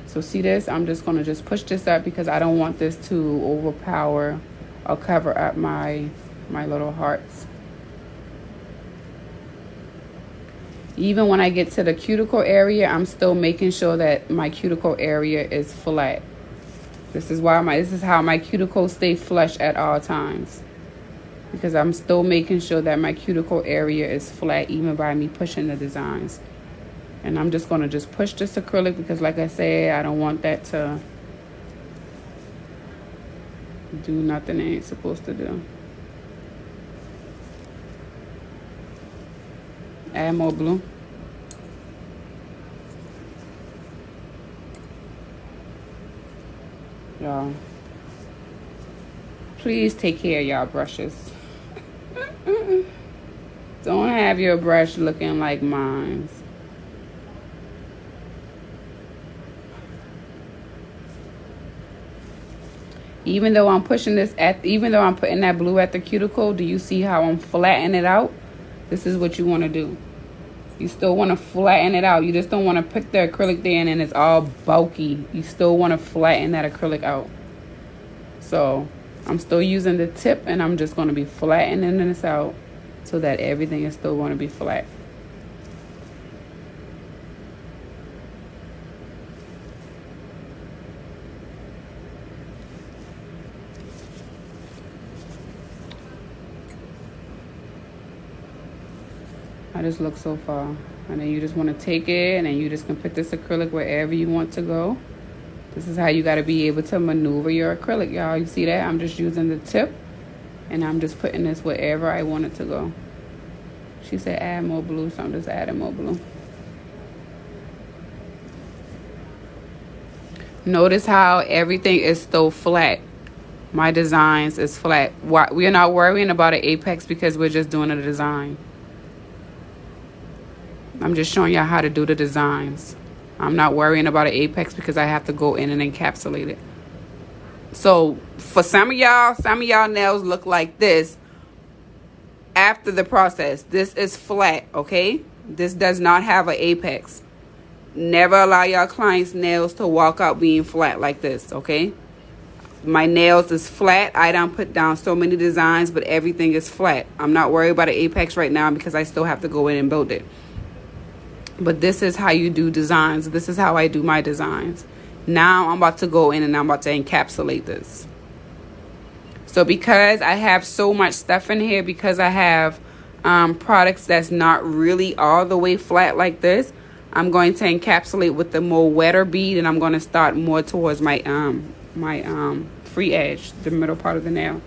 So see this? I'm just going to just push this up, because I don't want this to overpower or cover up my little hearts. Even when I get to the cuticle area, I'm still making sure that my cuticle area is flat. This is how my cuticles stay flush at all times, because I'm still making sure that my cuticle area is flat, even by me pushing the designs. And I'm just going to just push this acrylic, because like I said, I don't want that to do nothing it ain't supposed to do. Add more blue. Y'all, please take care of y'all brushes. Don't have your brush looking like mine. Even though I'm pushing this even though I'm putting that blue at the cuticle, do you see how I'm flattening it out? This is what you want to do. You still want to flatten it out. You just don't want to put the acrylic there and then it's all bulky. You still want to flatten that acrylic out. So I'm still using the tip and I'm just going to be flattening this out so that everything is still going to be flat. I just look so far. And then you just want to take it and then you just can put this acrylic wherever you want to go. This is how you got to be able to maneuver your acrylic, y'all. You see that? I'm just using the tip and I'm just putting this wherever I want it to go. She said add more blue, so I'm just adding more blue. Notice how everything is still flat. My designs is flat. We're not worrying about an apex because we're just doing a design. I'm just showing y'all how to do the designs. I'm not worrying about an apex because I have to go in and encapsulate it. So for some of y'all nails look like this after the process. This is flat, okay? This does not have an apex. Never allow your clients' nails to walk out being flat like this, okay? My nails is flat. I don't put down so many designs, but everything is flat. I'm not worried about an apex right now because I still have to go in and build it. But this is how you do designs. This is how I do my designs. Now I'm about to go in and I'm about to encapsulate this. So because I have so much stuff in here, because I have products that's not really all the way flat like this, I'm going to encapsulate with the more wetter bead, and I'm going to start more towards my free edge, the middle part of the nail.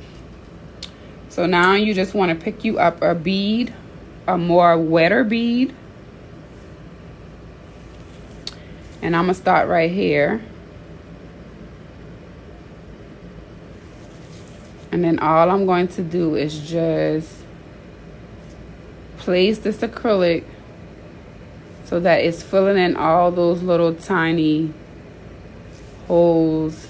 So now you just want to pick you up a bead, a more wetter bead. And I'm going to start right here. And then all I'm going to do is just place this acrylic so that it's filling in all those little tiny holes.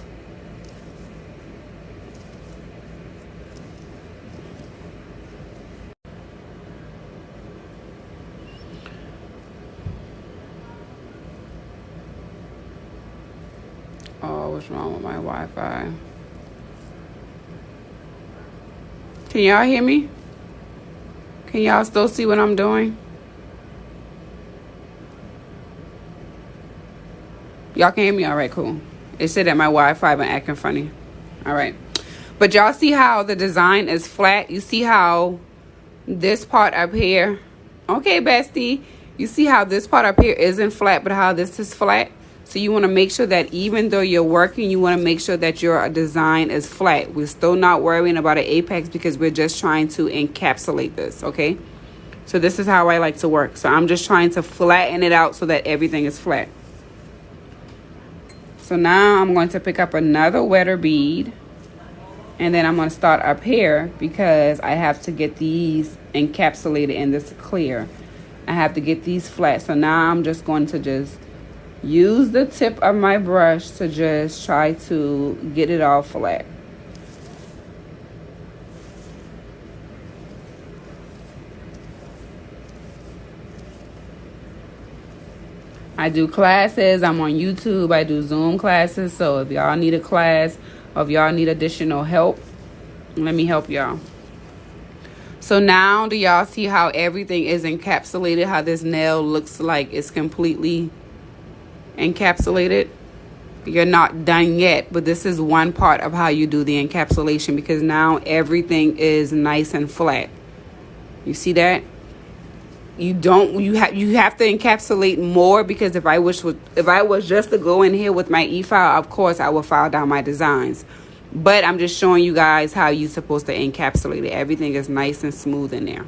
Oh, what's wrong with my Wi-Fi? Can y'all hear me? Can y'all still see what I'm doing? Y'all can hear me? All right, cool. It said that my Wi-Fi been acting funny. All right. But y'all see how the design is flat? You see how this part up here... Okay, bestie. You see how this part up here isn't flat, but how this is flat? So you want to make sure that even though you're working, you want to make sure that your design is flat. We're still not worrying about an apex because we're just trying to encapsulate this, okay? So this is how I like to work. So I'm just trying to flatten it out so that everything is flat. So now I'm going to pick up another wetter bead. And then I'm going to start up here because I have to get these encapsulated in this clear. I have to get these flat. So now I'm just going to just use the tip of my brush to just try to get it all flat. I do classes. I'm on YouTube. I do Zoom classes. So if y'all need a class or if y'all need additional help, let me help y'all. So now do y'all see how everything is encapsulated? How this nail looks like it's completely encapsulated? You're not done yet, but this is one part of how you do the encapsulation because now everything is nice and flat. You see that? You have to encapsulate more because if I was just to go in here with my e-file, of course I would file down my designs. But I'm just showing you guys how you're supposed to encapsulate it. Everything is nice and smooth in there.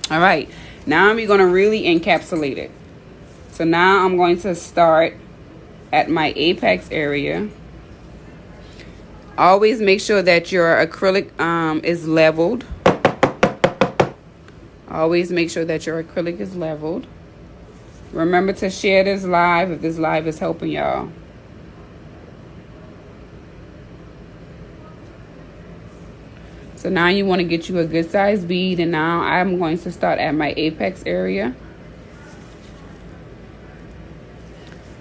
All right, now I'm going to really encapsulate it. So now I'm going to start at my apex area. Always make sure that your acrylic is leveled. Always make sure that your acrylic is leveled. Remember to share this live if this live is helping y'all. So now you want to get you a good size bead, and now I'm going to start at my apex area.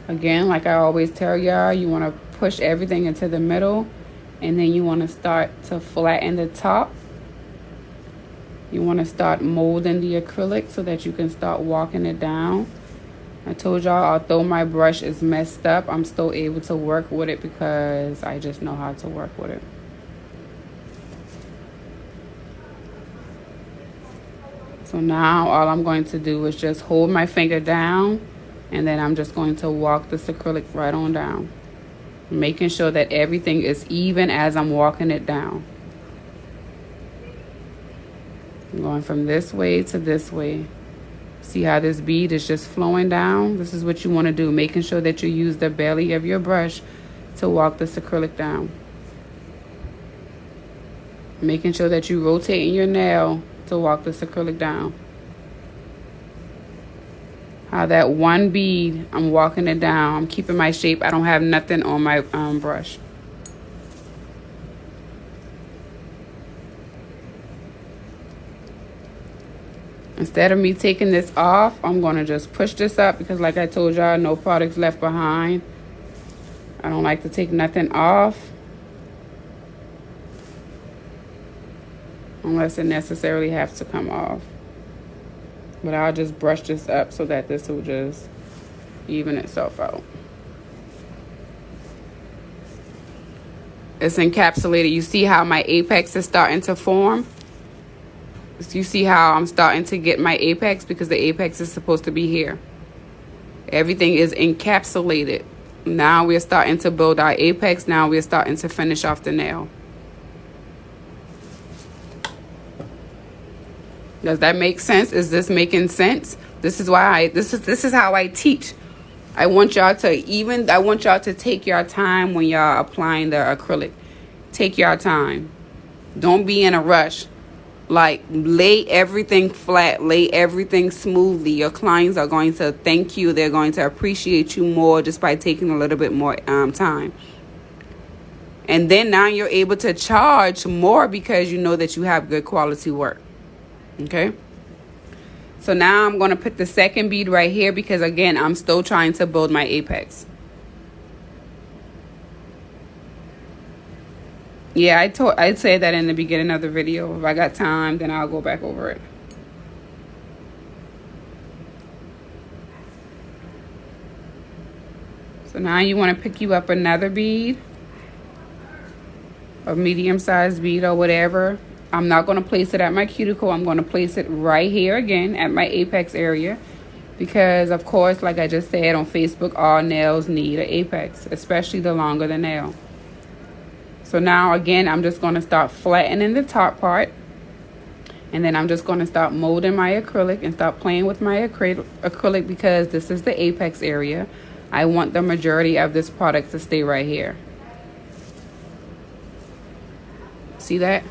Again, like I always tell y'all, you want to push everything into the middle, and then you want to start to flatten the top. You want to start molding the acrylic so that you can start walking it down. I told y'all, although my brush is messed up, I'm still able to work with it because I just know how to work with it. So now all I'm going to do is just hold my finger down, and then I'm just going to walk this acrylic right on down, making sure that everything is even as I'm walking it down. I'm going from this way to this way. See how this bead is just flowing down? This is what you want to do, making sure that you use the belly of your brush to walk this acrylic down. Making sure that you rotate your nail to walk this acrylic down. How that one bead, I'm walking it down. I'm keeping my shape. I don't have nothing on my brush. Instead of me taking this off, I'm going to just push this up because like I told y'all, no products left behind. I don't like to take nothing off unless it necessarily has to come off. But I'll just brush this up so that this will just even itself out. It's encapsulated. You see how my apex is starting to form? You see how I'm starting to get my apex because the apex is supposed to be here. Everything is encapsulated. Now we're starting to build our apex. Now we're starting to finish off the nail. Does that make sense? Is this making sense? This is why this is how I teach. I want y'all to take your time when y'all applying the acrylic. Take your time. Don't be in a rush. Like, lay everything flat, lay everything smoothly. Your clients are going to thank you. They're going to appreciate you more just by taking a little bit more time. And then now you're able to charge more because you know that you have good quality work. Okay, so now I'm going to put the second bead right here because again, I'm still trying to build my apex. Yeah, I'd say that in the beginning of the video. If I got time, then I'll go back over it. So now you want to pick you up another bead, a medium-sized bead or whatever. I'm not going to place it at my cuticle. I'm going to place it right here again at my apex area because, of course, like I just said on Facebook, all nails need an apex, especially the longer the nail. So now, again, I'm just going to start flattening the top part, and then I'm just going to start molding my acrylic and start playing with my acrylic because this is the apex area. I want the majority of this product to stay right here. See that?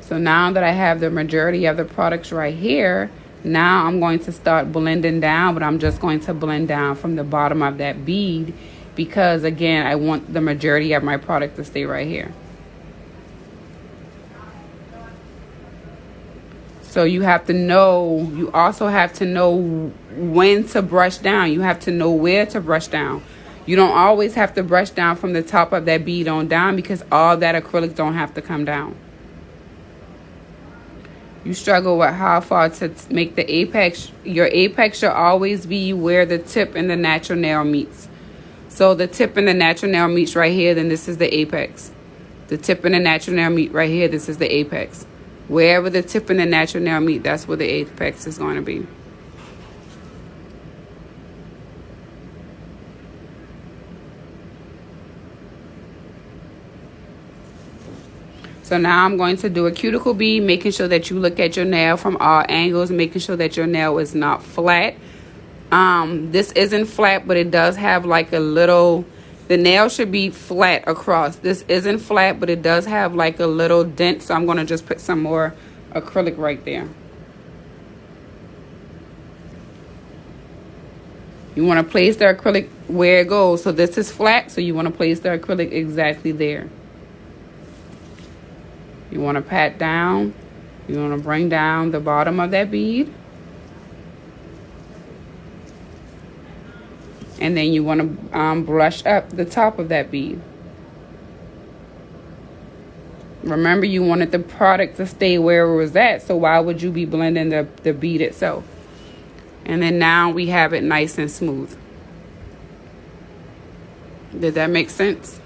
So now that I have the majority of the products right here, now I'm going to start blending down, but I'm just going to blend down from the bottom of that bead because, again, I want the majority of my product to stay right here. So you have to know, you also have to know when to brush down. You have to know where to brush down. You don't always have to brush down from the top of that bead on down because all that acrylic don't have to come down. You struggle with how far to make the apex. Your apex should always be where the tip and the natural nail meets. So the tip and the natural nail meets right here, then this is the apex. The tip and the natural nail meet right here, this is the apex. Wherever the tip and the natural nail meet, that's where the apex is going to be. So now I'm going to do a cuticle bead, making sure that you look at your nail from all angles, making sure that your nail is not flat. This isn't flat, but it does have like a little, the nail should be flat across. This isn't flat, but it does have like a little dent. So I'm going to just put some more acrylic right there. You want to place the acrylic where it goes. So this is flat, so you want to place the acrylic exactly there. You want to pat down. You want to bring down the bottom of that bead. And then you want to brush up the top of that bead. Remember, you wanted the product to stay where it was at, so why would you be blending the bead itself? And then now we have it nice and smooth. Did that make sense?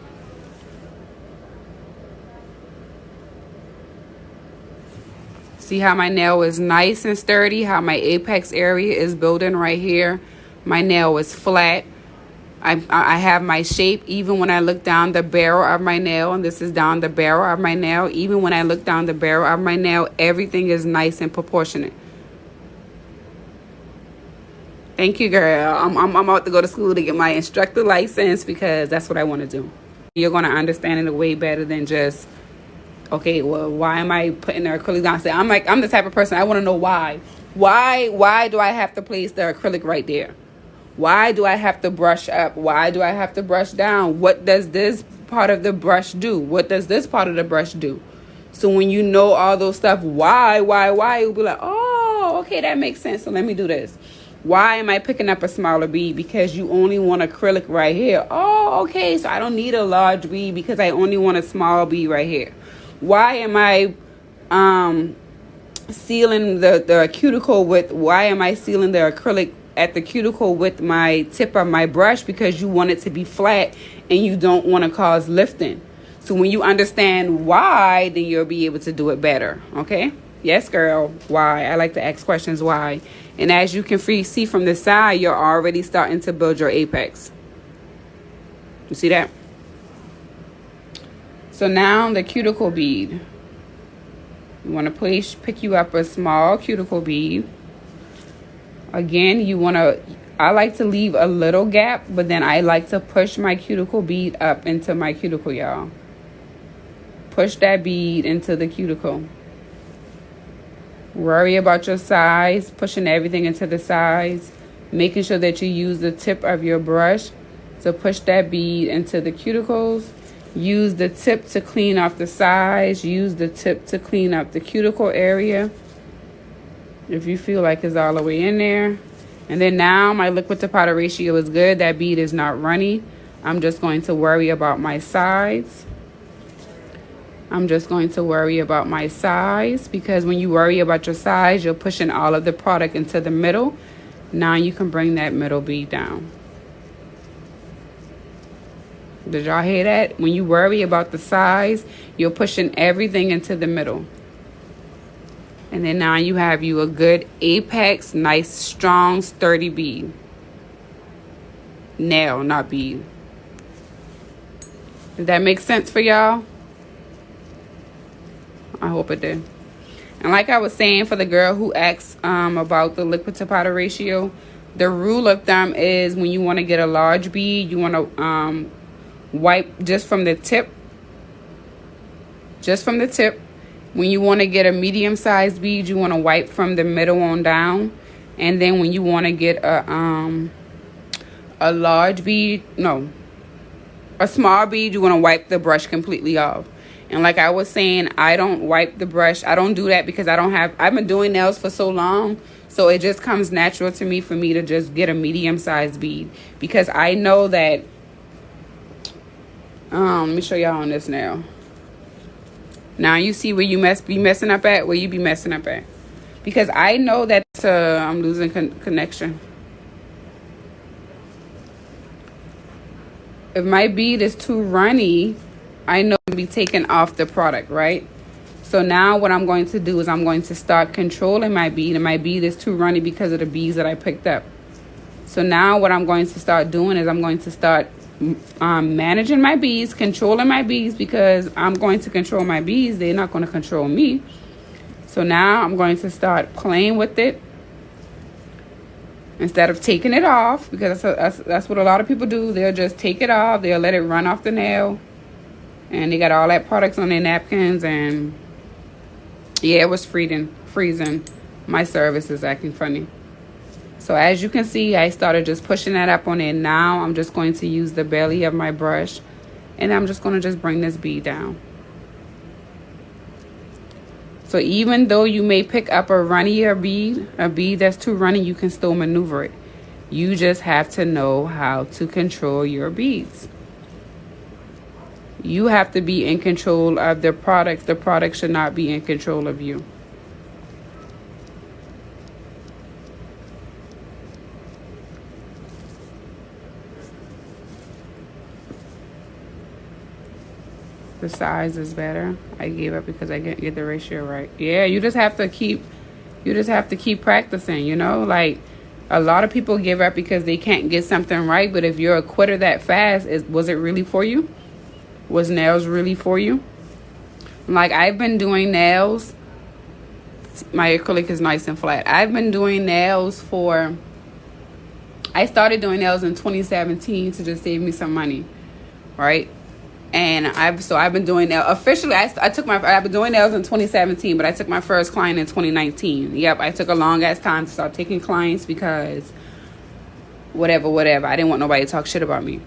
See how my nail is nice and sturdy, how my apex area is building right here. My nail is flat. I have my shape even when I look down the barrel of my nail, and this is down the barrel of my nail. Even when I look down the barrel of my nail, everything is nice and proportionate. Thank you, girl. I'm about to go to school to get my instructor license because that's what I want to do. You're going to understand it way better than just, okay, well, why am I putting the acrylic down? I'm the type of person, I want to know why. Why do I have to place the acrylic right there? Why do I have to brush up? Why do I have to brush down? What does this part of the brush do? What does this part of the brush do? So when you know all those stuff, why, you'll be like, oh, okay, that makes sense. So let me do this. Why am I picking up a smaller bead? Because you only want acrylic right here. Oh, okay, so I don't need a large bead because I only want a small bead right here. Why am I sealing the cuticle with, why am I sealing the acrylic at the cuticle with my tip of my brush? Because you want it to be flat and you don't want to cause lifting. So when you understand why, then you'll be able to do it better. Okay? Yes, girl. Why? I like to ask questions why. And as you can see from the side, you're already starting to build your apex. You see that? So now the cuticle bead. You want to pick you up a small cuticle bead. Again, you want to, I like to leave a little gap, but then I like to push my cuticle bead up into my cuticle, y'all. Push that bead into the cuticle. Worry about your size, pushing everything into the sides, making sure that you use the tip of your brush to push that bead into the cuticles. Use the tip to clean off the sides. Use the tip to clean up the cuticle area if you feel like it's all the way in there. And then now my liquid to powder ratio is good. That bead is not runny. I'm just going to worry about my sides. I'm just going to worry about my size, because when you worry about your size, you're pushing all of the product into the middle. Now you can bring that middle bead down. Did y'all hear that? When you worry about the size, you're pushing everything into the middle. And then now you have a good apex, nice, strong, sturdy bead. Nail, not bead. Did that make sense for y'all? I hope it did. And like I was saying, for the girl who asked about the liquid to powder ratio, the rule of thumb is when you want to get a large bead, you want to wipe just from the tip. Just from the tip. When you want to get a medium-sized bead, you want to wipe from the middle on down. And then when you want to get a large bead, a small bead, you want to wipe the brush completely off. And like I was saying, I don't wipe the brush. I don't do that because I've been doing nails for so long. So it just comes natural to me for me to just get a medium-sized bead. Because I know that, let me show y'all on this nail. Now you see where you be messing up at, where you be messing up at. Because I know that I'm losing connection. If my bead is too runny, I know it'll be taken off the product, right? So now what I'm going to do is I'm going to start controlling my bead, and my bead is too runny because of the beads that I picked up. So now what I'm going to start doing is I'm going to start managing my beads, controlling my beads, because I'm going to control my beads. They're not going to control me. So now I'm going to start playing with it instead of taking it off, because that's what a lot of people do. They'll just take it off. They'll let it run off the nail. And they got all that products on their napkins, and yeah, it was freezing. My service is acting funny. So as you can see, I started just pushing that up on there. Now I'm just going to use the belly of my brush, and I'm just going to just bring this bead down. So even though you may pick up a runnier bead, a bead that's too runny, you can still maneuver it. You just have to know how to control your beads. You have to be in control of the product. The product should not be in control of you. The size is better. I gave up because I didn't get the ratio right. Yeah, you just have to keep practicing, you know? Like, a lot of people give up because they can't get something right, but if you're a quitter that fast, was it really for you? Was nails really for you? Like, I've been doing nails. My acrylic is nice and flat. I've been doing nails I started doing nails in 2017 to just save me some money, right? And I've been doing nails officially. I've been doing nails in 2017, but I took my first client in 2019. Yep, I took a long ass time to start taking clients because whatever. I didn't want nobody to talk shit about me.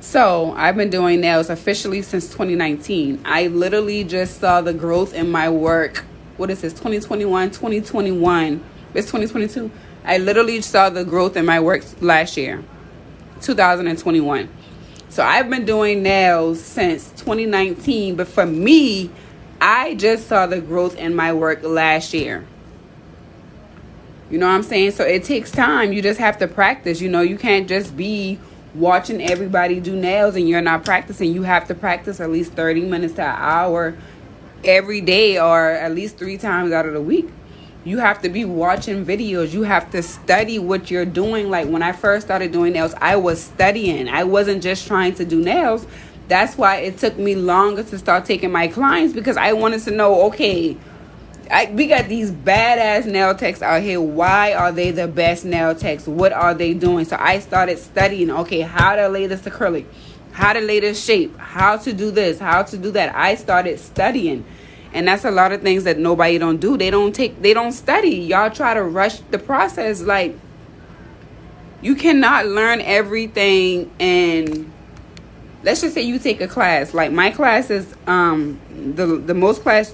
So I've been doing nails officially since 2019. I literally just saw the growth in my work. What is this? 2021. It's 2022. I literally saw the growth in my work last year, 2021. So I've been doing nails since 2019, but for me, I just saw the growth in my work last year. You know what I'm saying? So it takes time. You just have to practice. You know, you can't just be watching everybody do nails and you're not practicing. You have to practice at least 30 minutes to an hour every day, or at least 3 times out of the week. You have to be watching videos. You have to study what you're doing. Like, when I first started doing nails, I was studying. I wasn't just trying to do nails. That's why it took me longer to start taking my clients, because I wanted to know, okay, we got these badass nail techs out here. Why are they the best nail techs? What are they doing? So I started studying, okay, how to lay this acrylic, how to lay this shape, how to do this, how to do that. I started studying. And that's a lot of things that nobody don't do. They don't study. Y'all try to rush the process. Like, you cannot learn everything. And let's just say you take a class. Like, my class is the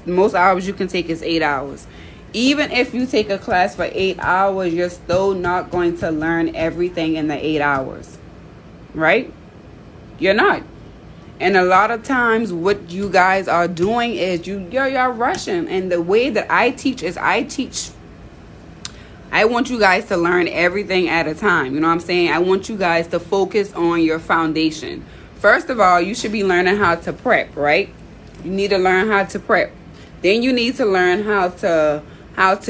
most hours you can take is 8 hours. Even if you take a class for 8 hours, you're still not going to learn everything in the 8 hours, right? You're not. And a lot of times what you guys are doing is you're rushing. And the way that I teach is I want you guys to learn everything at a time. You know what I'm saying? I want you guys to focus on your foundation. First of all, you should be learning how to prep, right? You need to learn how to prep. Then you need to learn how to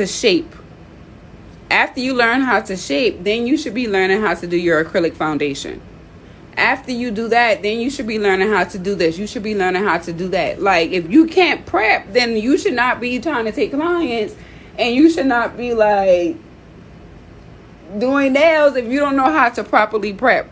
shape. After you learn how to shape, then you should be learning how to do your acrylic foundation. After you do that, then you should be learning how to do this. You should be learning how to do that. Like, if you can't prep, then you should not be trying to take clients, and you should not be like doing nails if you don't know how to properly prep.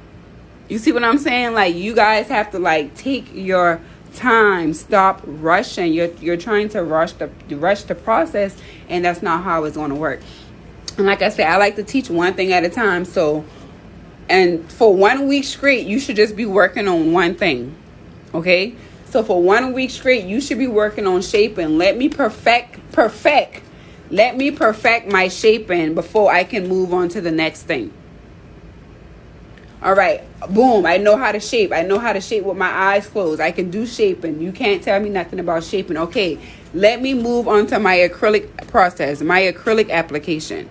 You see what I'm saying? Like, you guys have to like take your time. Stop rushing. You're trying to rush the process, and that's not how it's going to work. And like I said, I like to teach one thing at a time. So, and for 1 week straight, you should just be working on one thing. Okay? So for 1 week straight, you should be working on shaping. Let me perfect. Let me perfect my shaping before I can move on to the next thing. All right. Boom. I know how to shape. I know how to shape with my eyes closed. I can do shaping. You can't tell me nothing about shaping. Okay. Let me move on to my acrylic process, my acrylic application.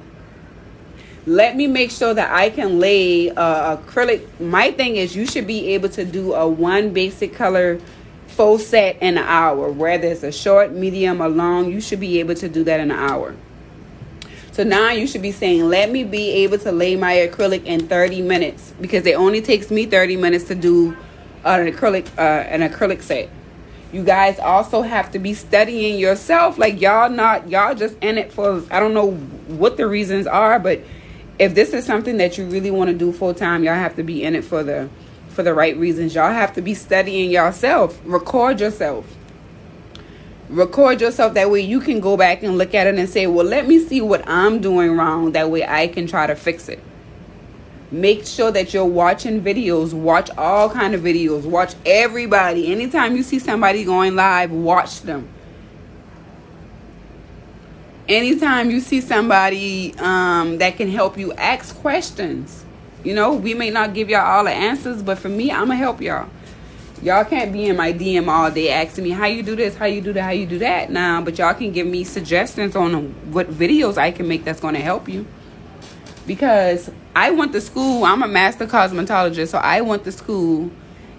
Let me make sure that I can lay acrylic. My thing is, you should be able to do a one basic color full set in an hour. Whether it's a short, medium, or long, you should be able to do that in an hour. So now you should be saying, let me be able to lay my acrylic in 30 minutes. Because it only takes me 30 minutes to do an acrylic set. You guys also have to be studying yourself. Like, y'all just in it for, I don't know what the reasons are, but if this is something that you really want to do full time, y'all have to be in it for the right reasons. Y'all have to be studying yourself. Record yourself. Record yourself. That way you can go back and look at it and say, well, let me see what I'm doing wrong. That way I can try to fix it. Make sure that you're watching videos. Watch all kind of videos. Watch everybody. Anytime you see somebody going live, watch them. anytime you see somebody that can help you, ask questions. You know, we may not give y'all all the answers, but for me, I'm gonna help y'all. Y'all can't be in my DM all day asking me how you do this, how you do that, how you do that. Nah, but y'all can give me suggestions on what videos I can make that's gonna help you. Because I went to school, I'm a master cosmetologist, so I went to school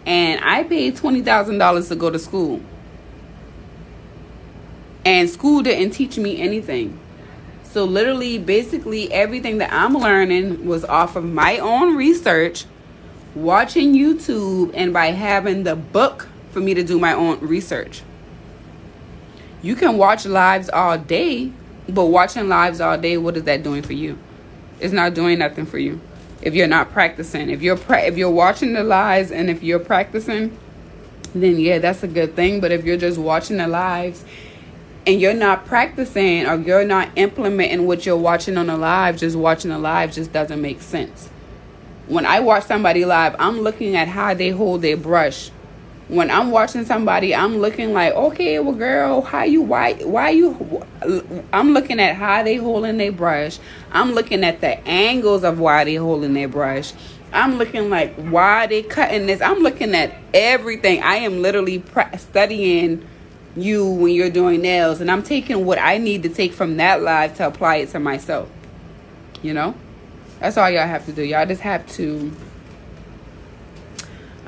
and I paid $20,000 to go to school. And school didn't teach me anything. So literally, basically, everything that I'm learning was off of my own research, watching YouTube, and by having the book for me to do my own research. You can watch lives all day, but watching lives all day, what is that doing for you? It's not doing nothing for you if you're not practicing. If you're watching the lives and if you're practicing, then yeah, that's a good thing. But if you're just watching the lives and you're not practicing, or you're not implementing what you're watching on the live, just watching the live just doesn't make sense. When I watch somebody live, I'm looking at how they hold their brush. When I'm watching somebody, I'm looking like, okay, well, girl, why you? I'm looking at how they holding their brush. I'm looking at the angles of why they holding their brush. I'm looking like, why they cutting this. I'm looking at everything. I am literally studying you when you're doing nails, and I'm taking what I need to take from that live to apply it to myself. You know, that's all y'all have to do. Y'all just have to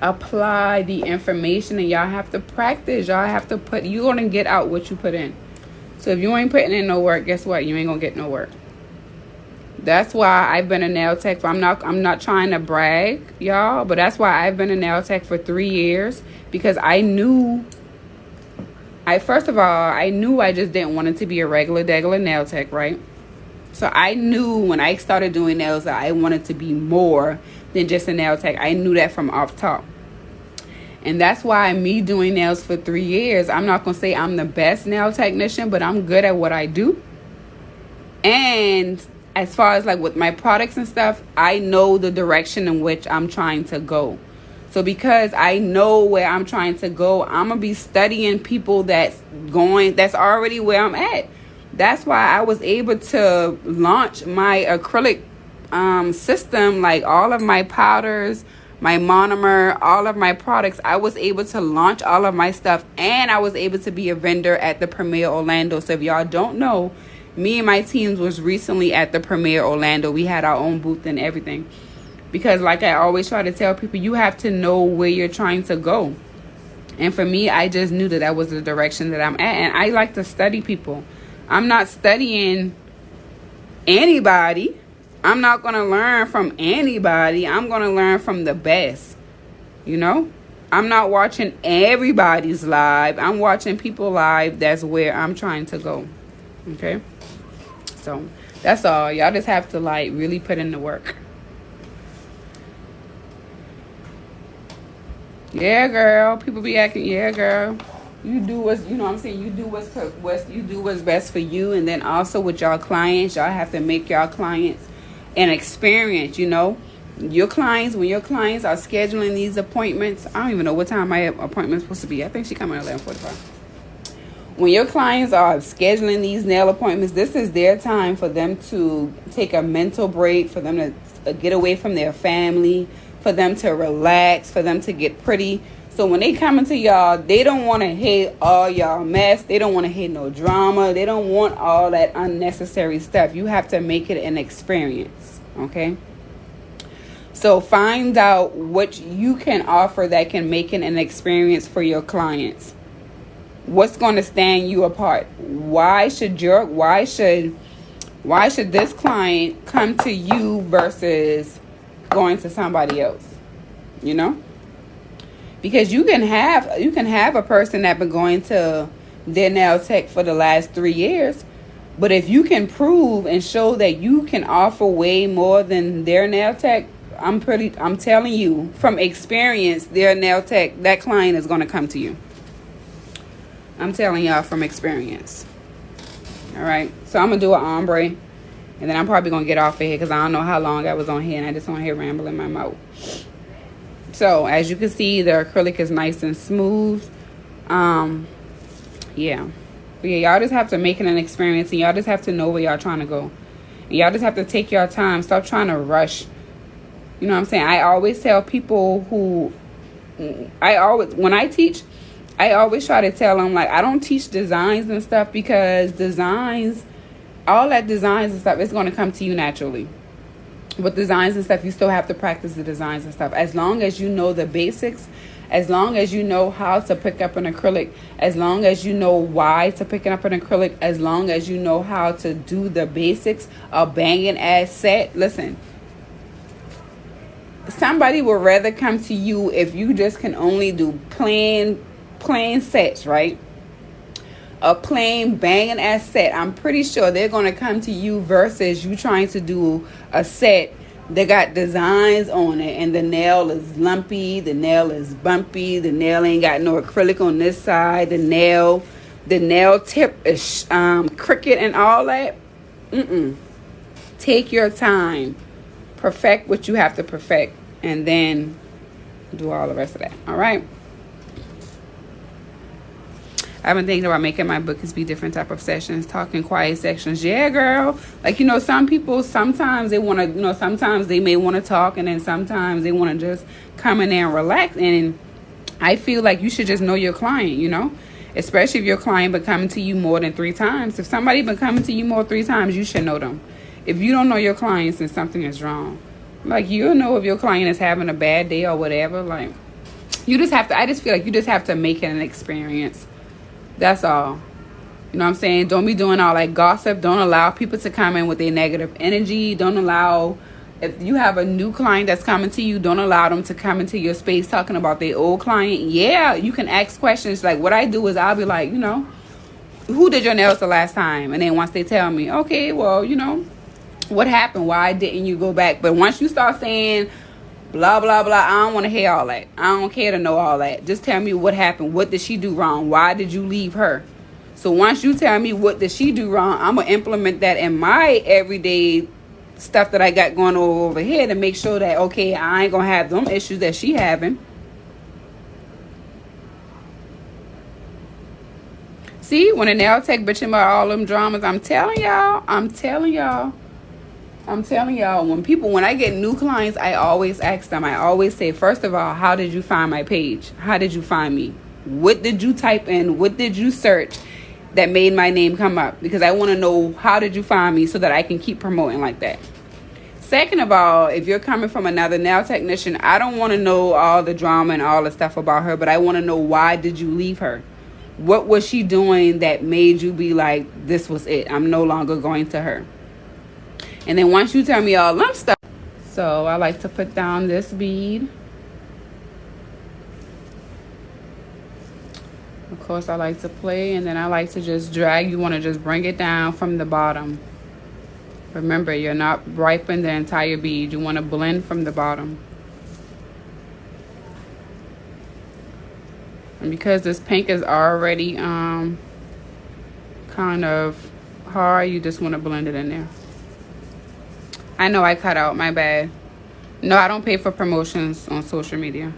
apply the information, and y'all have to practice. Y'all have to you're gonna get out what you put in. So if you ain't putting in no work, guess what? You ain't gonna get no work. That's why I've been a nail tech. I'm not trying to brag, y'all, but that's why I've been a nail tech for 3 years, because I knew I just didn't want it to be a regular nail tech, right? So I knew when I started doing nails that I wanted to be more than just a nail tech. I knew that from off top. And that's why me doing nails for 3 years, I'm not going to say I'm the best nail technician, but I'm good at what I do. And as far as like with my products and stuff, I know the direction in which I'm trying to go. So because I know where I'm trying to go, I'm going to be studying people that's already where I'm at. That's why I was able to launch my acrylic system, like all of my powders, my monomer, all of my products. I was able to launch all of my stuff, and I was able to be a vendor at the Premiere Orlando. So if y'all don't know, me and my teams was recently at the Premiere Orlando. We had our own booth and everything. Because like I always try to tell people, you have to know where you're trying to go. And for me, I just knew that was the direction that I'm at. And I like to study people. I'm not studying anybody. I'm not going to learn from anybody. I'm going to learn from the best. You know? I'm not watching everybody's live. I'm watching people live. That's where I'm trying to go. Okay? So, that's all. Y'all just have to like really put in the work. Yeah, girl. People be acting, yeah, girl. You do what's, you know what I'm saying? You do what's best for you. And then also with y'all clients, y'all have to make y'all clients an experience, you know. Your clients, when your clients are scheduling these appointments, I don't even know what time my appointment's supposed to be. I think she coming at 11:45. When your clients are scheduling these nail appointments, this is their time for them to take a mental break, for them to get away from their family, for them to relax, for them to get pretty. So when they come into y'all, they don't want to hate all y'all mess. They don't want to hate no drama. They don't want all that unnecessary stuff. You have to make it an experience, okay? So find out what you can offer that can make it an experience for your clients. What's going to stand you apart? Why should this client come to you versus going to somebody else? You know? Because you can have a person that been going to their nail tech for the last 3 years, but if you can prove and show that you can offer way more than their nail tech, I'm telling you from experience, their nail tech, that client is going to come to you. I'm telling y'all from experience. All right, so I'm gonna do an ombre, and then I'm probably gonna get off of here because I don't know how long I was on here, and I just want to hear rambling my mouth. So as you can see, the acrylic is nice and smooth. Yeah, But yeah, y'all just have to make it an experience, and y'all just have to know where y'all trying to go. And y'all just have to take your time. Stop trying to rush. You know what I'm saying? I always tell people when I teach, I always try to tell them, like, I don't teach designs and stuff, because designs, all that designs and stuff, it's going to come to you naturally. With designs and stuff, you still have to practice the designs and stuff. As long as you know the basics, as long as you know how to pick up an acrylic, as long as you know why to pick up an acrylic, as long as you know how to do the basics of banging ass set. Listen, somebody would rather come to you if you just can only do plain sets, right? A plain banging ass set. I'm pretty sure they're going to come to you versus you trying to do a set that got designs on it, and the nail is lumpy, the nail is bumpy, the nail ain't got no acrylic on this side, the nail tip is crooked and all that. Take your time, perfect what you have to perfect, and then do all the rest of that. All right. I've been thinking about making my bookings be different type of sessions, talking quiet sections. Yeah, girl. Like, some people, sometimes they want to, sometimes they may want to talk, and then sometimes they want to just come in there and relax. And I feel like you should just know your client, especially if your client been coming to you more than 3 times. If somebody been coming to you more 3 times, you should know them. If you don't know your clients, then something is wrong. Like, you'll know if your client is having a bad day or whatever. Like, you just have to, I just feel like you just have to make it an experience. That's all. You know what I'm saying? Don't be doing all that gossip. Don't allow people to come in with their negative energy. Don't allow, if you have a new client that's coming to you, don't allow them to come into your space talking about their old client. Yeah, you can ask questions. Like, what I do is I'll be like, who did your nails the last time? And then once they tell me, okay, well, what happened? Why didn't you go back? But once you start saying blah, blah, blah, I don't want to hear all that. I don't care to know all that. Just tell me what happened. What did she do wrong? Why did you leave her? So once you tell me what did she do wrong, I'm going to implement that in my everyday stuff that I got going over here to make sure that, okay, I ain't going to have them issues that she having. See, when a nail tech bitching about all them dramas, I'm telling y'all, when I get new clients, I always ask them, I always say, first of all, how did you find my page? How did you find me? What did you type in? What did you search that made my name come up? Because I want to know, how did you find me, so that I can keep promoting like that. Second of all, if you're coming from another nail technician, I don't want to know all the drama and all the stuff about her, but I want to know, why did you leave her? What was she doing that made you be like, this was it, I'm no longer going to her? And then once you tell me all them stuff, so I like to put down this bead. Of course, I like to play, and then I like to just drag. You want to just bring it down from the bottom. Remember, you're not ripening the entire bead. You want to blend from the bottom. And because this pink is already kind of hard, you just want to blend it in there. I know I cut out, my bad. No, I don't pay for promotions on social media.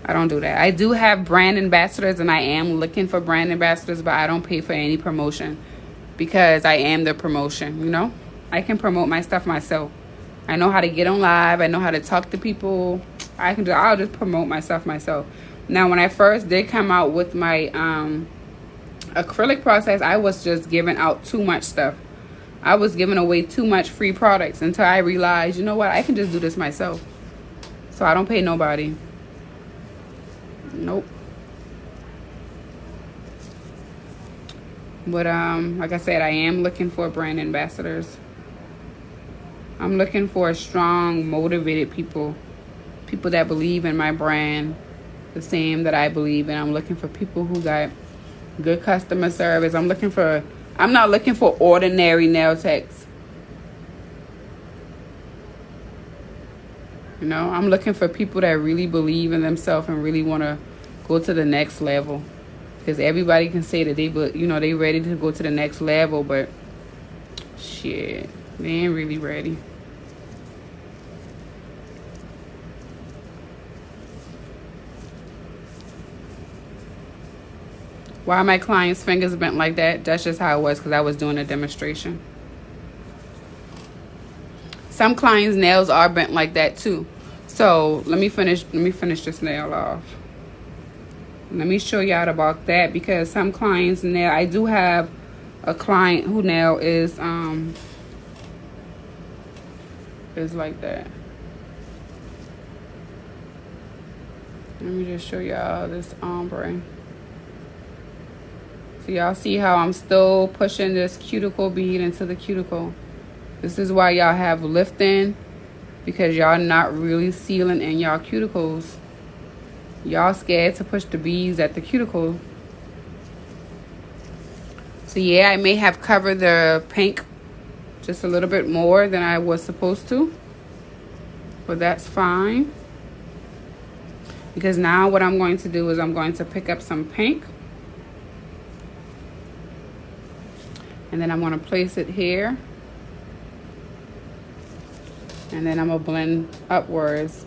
I don't do that. I do have brand ambassadors, and I am looking for brand ambassadors, but I don't pay for any promotion because I am the promotion, I can promote my stuff myself. I know how to get on live. I know how to talk to people. I'll just promote my stuff myself. Now, when I first did come out with my acrylic process, I was just giving out too much stuff. I was giving away too much free products until I realized, I can just do this myself. So I don't pay nobody. Nope. But like I said, I am looking for brand ambassadors. I'm looking for strong, motivated people that believe in my brand the same that I believe in. I'm looking for people who got good customer service. I'm not looking for ordinary nail techs. I'm looking for people that really believe in themselves and really want to go to the next level. Because everybody can say that they ready to go to the next level, but shit, they ain't really ready. Why my client's fingers bent like that? That's just how it was because I was doing a demonstration. Some clients' nails are bent like that too. So let me finish this nail off. Let me show y'all about that because some clients' nail, I do have a client who nail is like that. Let me just show y'all this ombre. So y'all see how I'm still pushing this cuticle bead into the cuticle. This is why y'all have lifting, because y'all not really sealing in y'all cuticles. Y'all scared to push the beads at the cuticle. So yeah, I may have covered the pink just a little bit more than I was supposed to, but that's fine. Because now what I'm going to do is I'm going to pick up some pink. And then I'm going to place it here. And then I'm going to blend upwards.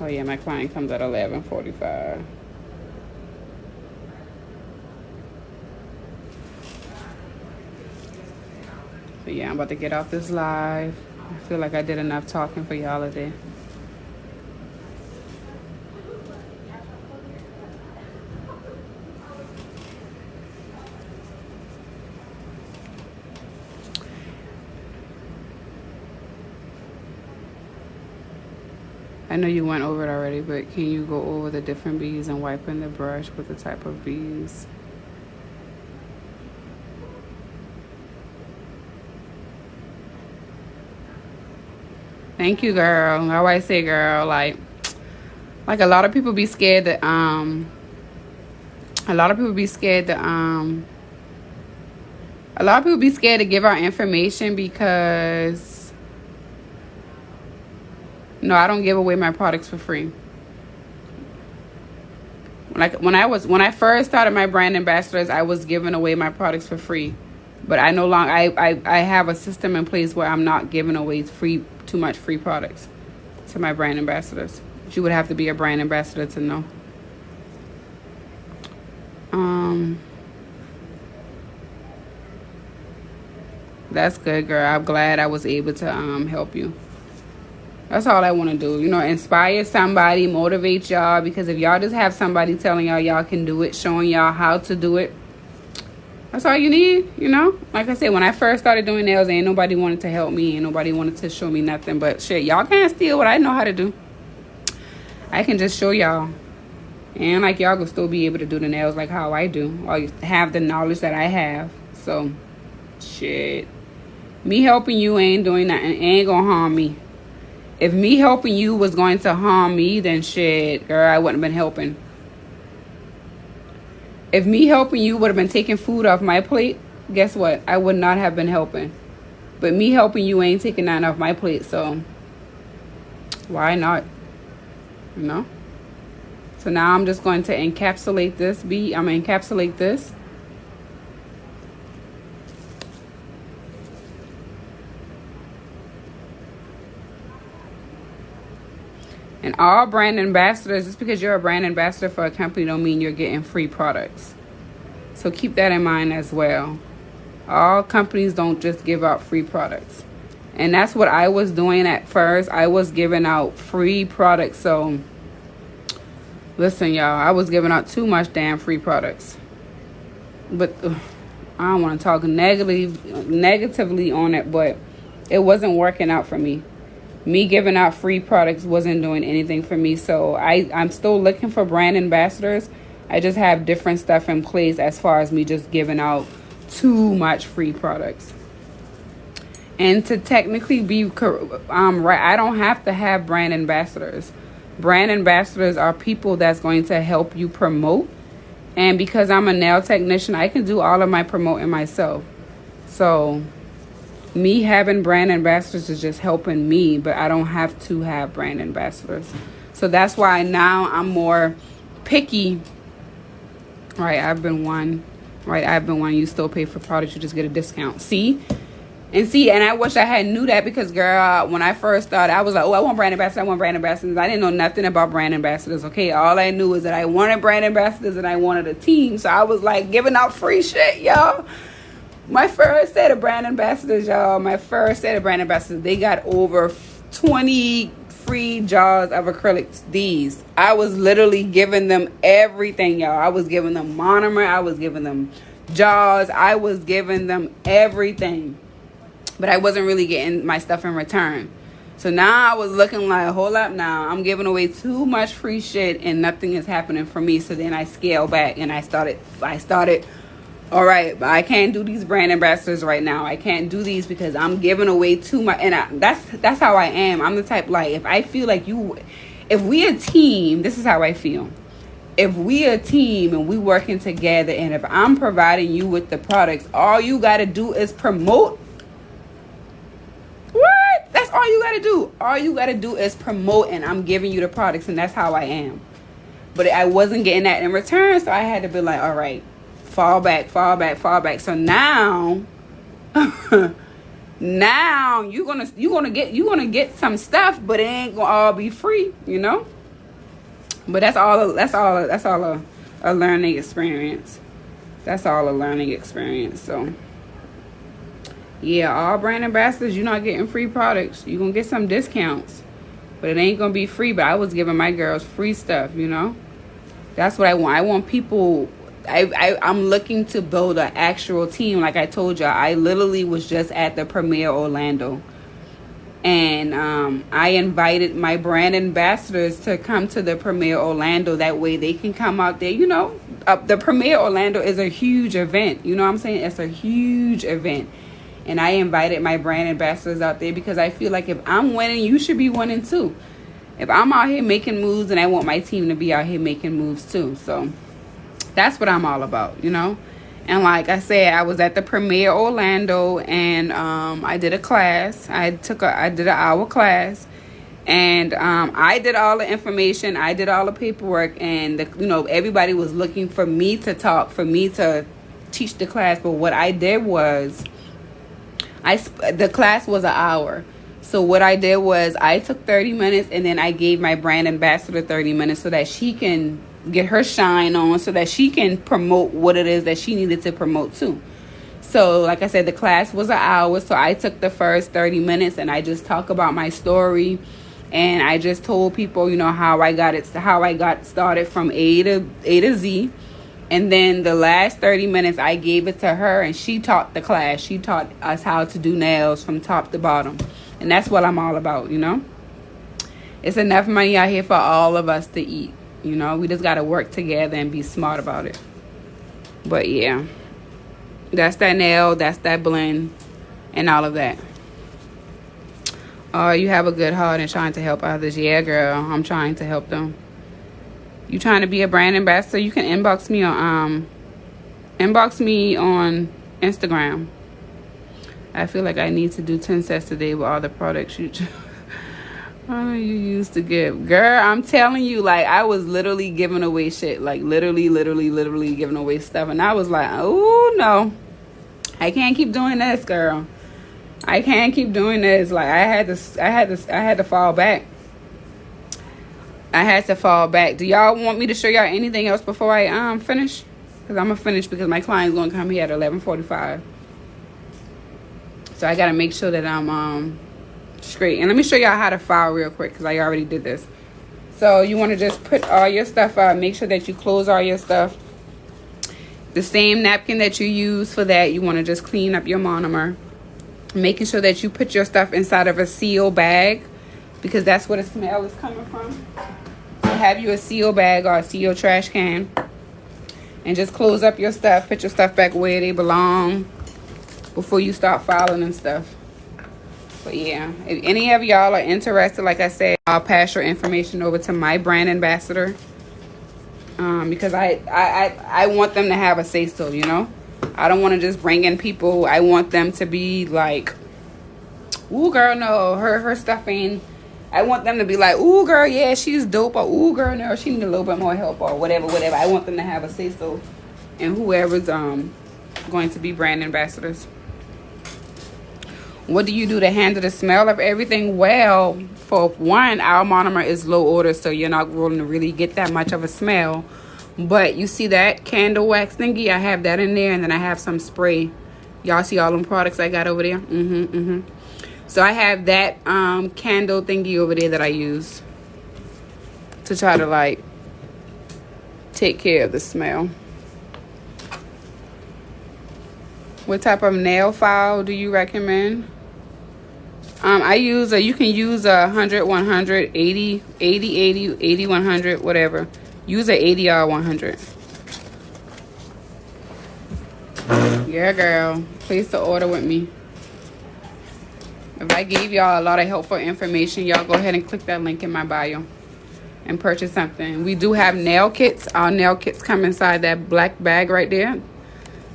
Oh yeah, my client comes at 11:45. So yeah, I'm about to get off this live. I feel like I did enough talking for y'all today. I know you went over it already, but can you go over the different beads and wiping the brush with the type of beads? Thank you, girl. I always say, girl, like a lot of people be scared that a lot of people be scared to give out information because no, I don't give away my products for free. Like when I first started my brand ambassadors, I was giving away my products for free. But I no longer I have a system in place where I'm not giving away too much free products to my brand ambassadors. You would have to be a brand ambassador to know. That's good, girl. I'm glad I was able to help you. That's all I want to do. You know, inspire somebody, motivate y'all. Because if y'all just have somebody telling y'all can do it, showing y'all how to do it, that's all you need, you know? Like I said, when I first started doing nails, ain't nobody wanted to help me. Ain't nobody wanted to show me nothing. But shit, y'all can't steal what I know how to do. I can just show y'all. And like y'all will still be able to do the nails like how I do. Or have the knowledge that I have. So, shit. Me helping you ain't doing nothing. Ain't gonna harm me. If me helping you was going to harm me, then shit, girl, I wouldn't have been helping. If me helping you would have been taking food off my plate, guess what? I would not have been helping. But me helping you ain't taking nothing off my plate, so why not? You know? So now I'm just going to encapsulate this bead. I'm going to encapsulate this. And all brand ambassadors, just because you're a brand ambassador for a company don't mean you're getting free products. So keep that in mind as well. All companies don't just give out free products. And that's what I was doing at first. I was giving out free products. So listen, y'all, I was giving out too much damn free products. But I don't want to talk negatively on it, but it wasn't working out for me. Me giving out free products wasn't doing anything for me. So I'm still looking for brand ambassadors. I just have different stuff in place as far as me just giving out too much free products. And to technically be right, I don't have to have brand ambassadors. Brand ambassadors are people that's going to help you promote. And because I'm a nail technician, I can do all of my promoting myself. So me having brand ambassadors is just helping me, but I don't have to have brand ambassadors. So that's why now I'm more picky. Right, I've been one. You still pay for products, you just get a discount. See? And see, and I wish I had knew that, because girl, when I first started, I was like, oh, I want brand ambassadors, I want brand ambassadors. I didn't know nothing about brand ambassadors, okay? All I knew is that I wanted brand ambassadors and I wanted a team. So I was like giving out free shit, y'all. My first set of brand ambassadors, y'all, they got over 20 free jars of acrylics. These, I was literally giving them everything, y'all. I was giving them monomer, I was giving them jars, I was giving them everything. But I wasn't really getting my stuff in return. So now I was looking like, hold up now, I'm giving away too much free shit and nothing is happening for me. So then I scaled back and I started, all right, but I can't do these brand ambassadors right now. I can't do these because I'm giving away too much. And that's how I am. I'm the type, like, if I feel like if we a team, this is how I feel. If we a team and we working together, and if I'm providing you with the products, all you got to do is promote. What? That's all you got to do. All you got to do is promote, and I'm giving you the products, and that's how I am. But I wasn't getting that in return, so I had to be like, all right, fall back. So now, now you're gonna get some stuff, but it ain't gonna all be free, you know. But that's all a learning experience. That's all a learning experience. So yeah, all brand ambassadors, you're not getting free products. You're gonna get some discounts, but it ain't gonna be free. But I was giving my girls free stuff, you know. That's what I want. I want people. I'm looking to build an actual team. Like I told y'all, I literally was just at the Premiere Orlando, and I invited my brand ambassadors to come to the Premiere Orlando. That way they can come out there. You know, the Premiere Orlando is a huge event. You know what I'm saying? It's a huge event. And I invited my brand ambassadors out there because I feel like if I'm winning, you should be winning too. If I'm out here making moves, and I want my team to be out here making moves too. So that's what I'm all about, you know. And like I said, I was at the Premiere Orlando, and I did a class. I did an hour class, and I did all the information. I did all the paperwork, and everybody was looking for me to talk, for me to teach the class. But what I did was, the class was an hour. So what I did was I took 30 minutes, and then I gave my brand ambassador 30 minutes so that she can get her shine on, so that she can promote what it is that she needed to promote too. So like I said, the class was an hour. So I took the first 30 minutes and I just talk about my story, and I just told people, how I got started from A to Z. And then the last 30 minutes I gave it to her, and she taught the class. She taught us how to do nails from top to bottom. And that's what I'm all about, It's enough money out here for all of us to eat. We just got to work together and be smart about it. But yeah, that's that nail, that's that blend, and all of that. Oh, you have a good heart and trying to help others. Yeah, girl, I'm trying to help them. You trying to be a brand ambassador? You can inbox me on Instagram. I feel like I need to do 10 sets today with all the products you used to give. Girl, I'm telling you, like, I was literally giving away shit. Like, literally giving away stuff. And I was like, oh, no. I can't keep doing this, girl. I can't keep doing this. Like, I had to fall back. I had to fall back. Do y'all want me to show y'all anything else before I finish? Because I'm going to finish because my client's going to come here at 11:45. So I got to make sure that I'm straight. And let me show y'all how to file real quick because I already did this. So you want to just put all your stuff up. Make sure that you close all your stuff. The same napkin that you use for that, you want to just clean up your monomer. Making sure that you put your stuff inside of a seal bag because that's where the smell is coming from. So have you a seal bag or a seal trash can. And just close up your stuff. Put your stuff back where they belong before you start filing and stuff. But yeah, if any of y'all are interested, like I said, I'll pass your information over to my brand ambassador. Because I want them to have a say-so, I don't want to just bring in people. I want them to be like, ooh, girl, no, her stuff ain't. I want them to be like, ooh, girl, yeah, she's dope. Or, ooh, girl, no, she need a little bit more help or whatever. I want them to have a say-so. And whoever's going to be brand ambassadors. What do you do to handle the smell of everything? Well, for one, our monomer is low odor, so you're not going to really get that much of a smell. But you see that candle wax thingy? I have that in there, and then I have some spray. Y'all see all them products I got over there? So I have that candle thingy over there that I use to try to like take care of the smell. What type of nail file do you recommend? I use you can use a 100, 100, 80, 80, 80, 80, 100, whatever. Use a 80 or 100. Yeah, girl. Place the order with me. If I gave y'all a lot of helpful information, y'all go ahead and click that link in my bio and purchase something. We do have nail kits. Our nail kits come inside that black bag right there.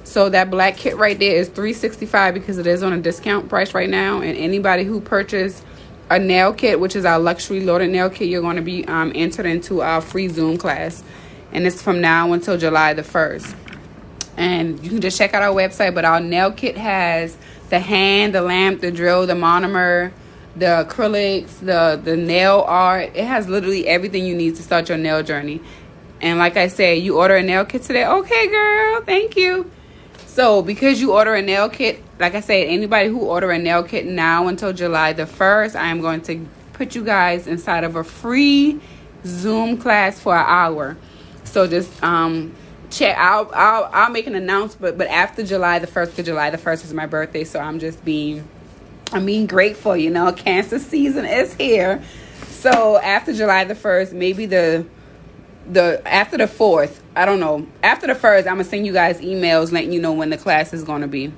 So that black kit right there is $365 because it is on a discount price right now. And anybody who purchased a nail kit, which is our luxury loaded nail kit, you're going to be entered into our free Zoom class. And it's from now until July the 1st. And you can just check out our website. But our nail kit has the hand, the lamp, the drill, the monomer, the acrylics, the nail art. It has literally everything you need to start your nail journey. And like I said, you order a nail kit today. Okay, girl. Thank you. So because you order a nail kit, like I said, anybody who order a nail kit now until July the 1st, I am going to put you guys inside of a free Zoom class for an hour. So just check. I'll make an announcement, but after July the 1st, because July the 1st is my birthday, so I'm being grateful. You know, Cancer season is here. So after July the 1st, maybe after the 4th, I don't know. After the 1st, I'm going to send you guys emails letting you know when the class is going to be.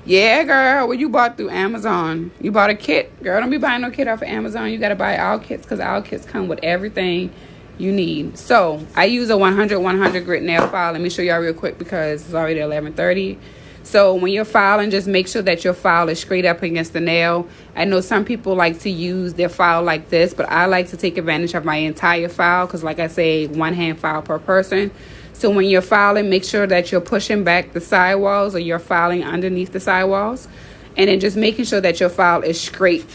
Yeah, girl, what you bought through Amazon? You bought a kit? Girl, don't be buying no kit off of Amazon. You got to buy our kits because our kits come with everything you need. So I use a 100 grit nail file. Let me show y'all real quick because it's already 11:30. So when you're filing, just make sure that your file is straight up against the nail. I know some people like to use their file like this, but I like to take advantage of my entire file because, like I say, one hand file per person. So when you're filing, make sure that you're pushing back the sidewalls or you're filing underneath the sidewalls. And then just making sure that your file is straight.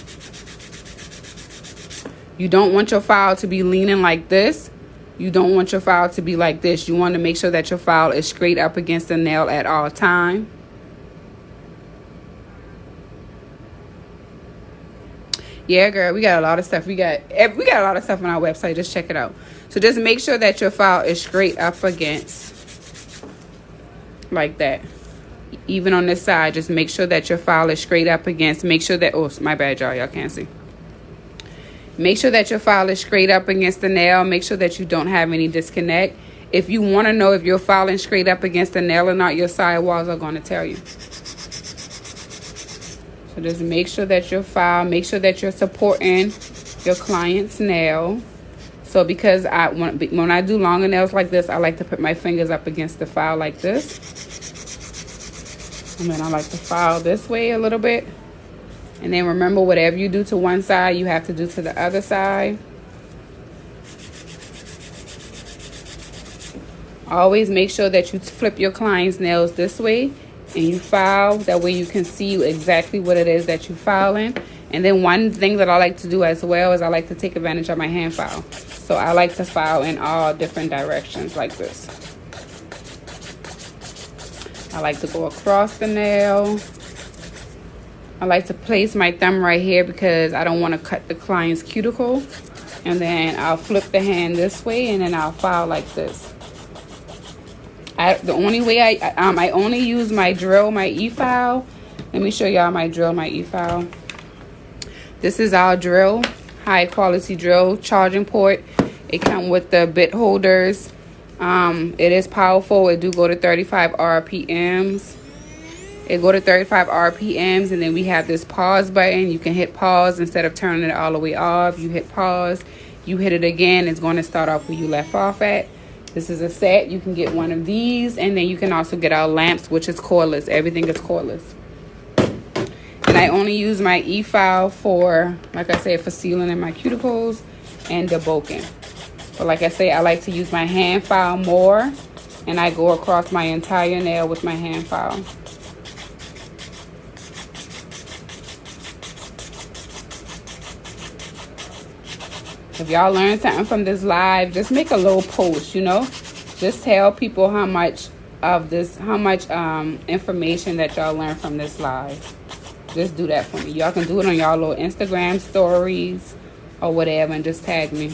You don't want your file to be leaning like this. You don't want your file to be like this. You want to make sure that your file is straight up against the nail at all time. Yeah, girl, we got a lot of stuff. We got a lot of stuff on our website. Just check it out. So just make sure that your file is straight up against like that. Even on this side, just make sure that your file is straight up against. Make sure that, oh, my bad, y'all can't see. Make sure that your file is straight up against the nail. Make sure that you don't have any disconnect. If you want to know if you're filing straight up against the nail or not, your sidewalls are going to tell you. So just make sure that your file, make sure that you're supporting your client's nail. So because when I do longer nails like this, I like to put my fingers up against the file like this. And then I like to file this way a little bit. And then remember, whatever you do to one side, you have to do to the other side. Always make sure that you flip your client's nails this way and you file. That way you can see exactly what it is that you're filing. And then one thing that I like to do as well is I like to take advantage of my hand file. So I like to file in all different directions like this. I like to go across the nail. I like to place my thumb right here because I don't want to cut the client's cuticle. And then I'll flip the hand this way and then I'll file like this. The only way I only use my drill, my e-file. Let me show y'all my drill, my e-file. This is our drill, high quality drill, charging port. It comes with the bit holders. It is powerful. It do go to 35 RPMs. It go to 35 RPMs, and then we have this pause button. You can hit pause instead of turning it all the way off. You hit pause, you hit it again. It's going to start off where you left off at. This is a set. You can get one of these, and then you can also get our lamps, which is cordless. Everything is cordless. And I only use my e-file for, like I said, for sealing in my cuticles and debulking. But like I say, I like to use my hand file more and I go across my entire nail with my hand file. If y'all learn something from this live, just make a little post, you know. Just tell people how much information that y'all learned from this live. Just do that for me. Y'all can do it on y'all little Instagram stories or whatever, and just tag me.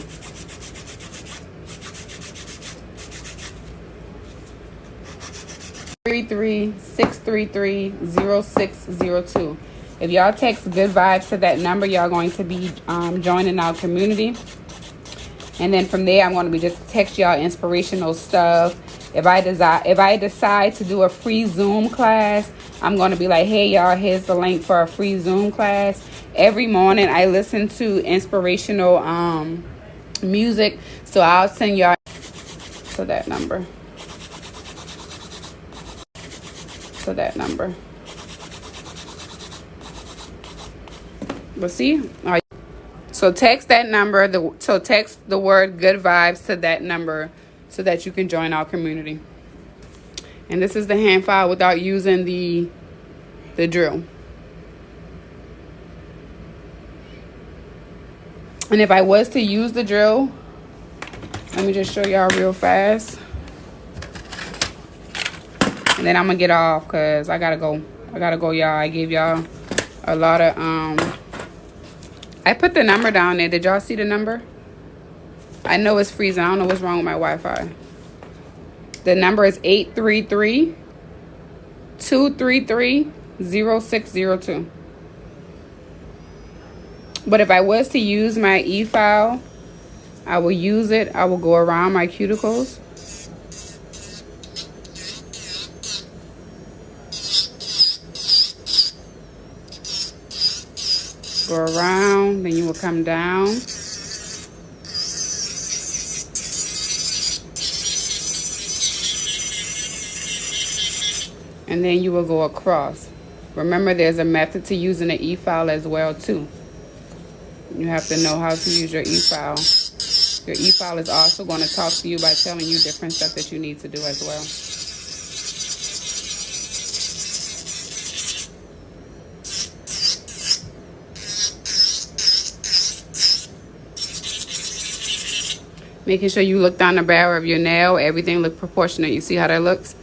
(33633) 633-0602. If y'all text good vibes to that number, y'all going to be joining our community. And then from there, I'm going to be just text y'all inspirational stuff. If I decide to do a free Zoom class, I'm going to be like, hey, y'all, here's the link for a free Zoom class. Every morning, I listen to inspirational music. So I'll send y'all to that number. But see, all right. So text that number. Text the word good vibes to that number so that you can join our community. And this is the hand file without using the drill. And if I was to use the drill, let me just show y'all real fast. And then I'm gonna get off because I gotta go, y'all. I gave y'all a lot of I put the number down there. Did y'all see the number? I know it's freezing. I don't know what's wrong with my Wi-Fi. The number is 833-233-0602. But if I was to use my e-file, I will use it. I will go around my cuticles. Go around, then you will come down. And then you will go across. Remember, there's a method to using the e-file as well too. You have to know how to use your e-file. Your e-file is also going to talk to you by telling you different stuff that you need to do as well. Making sure you look down the barrel of your nail. Everything look proportionate. You see how that looks?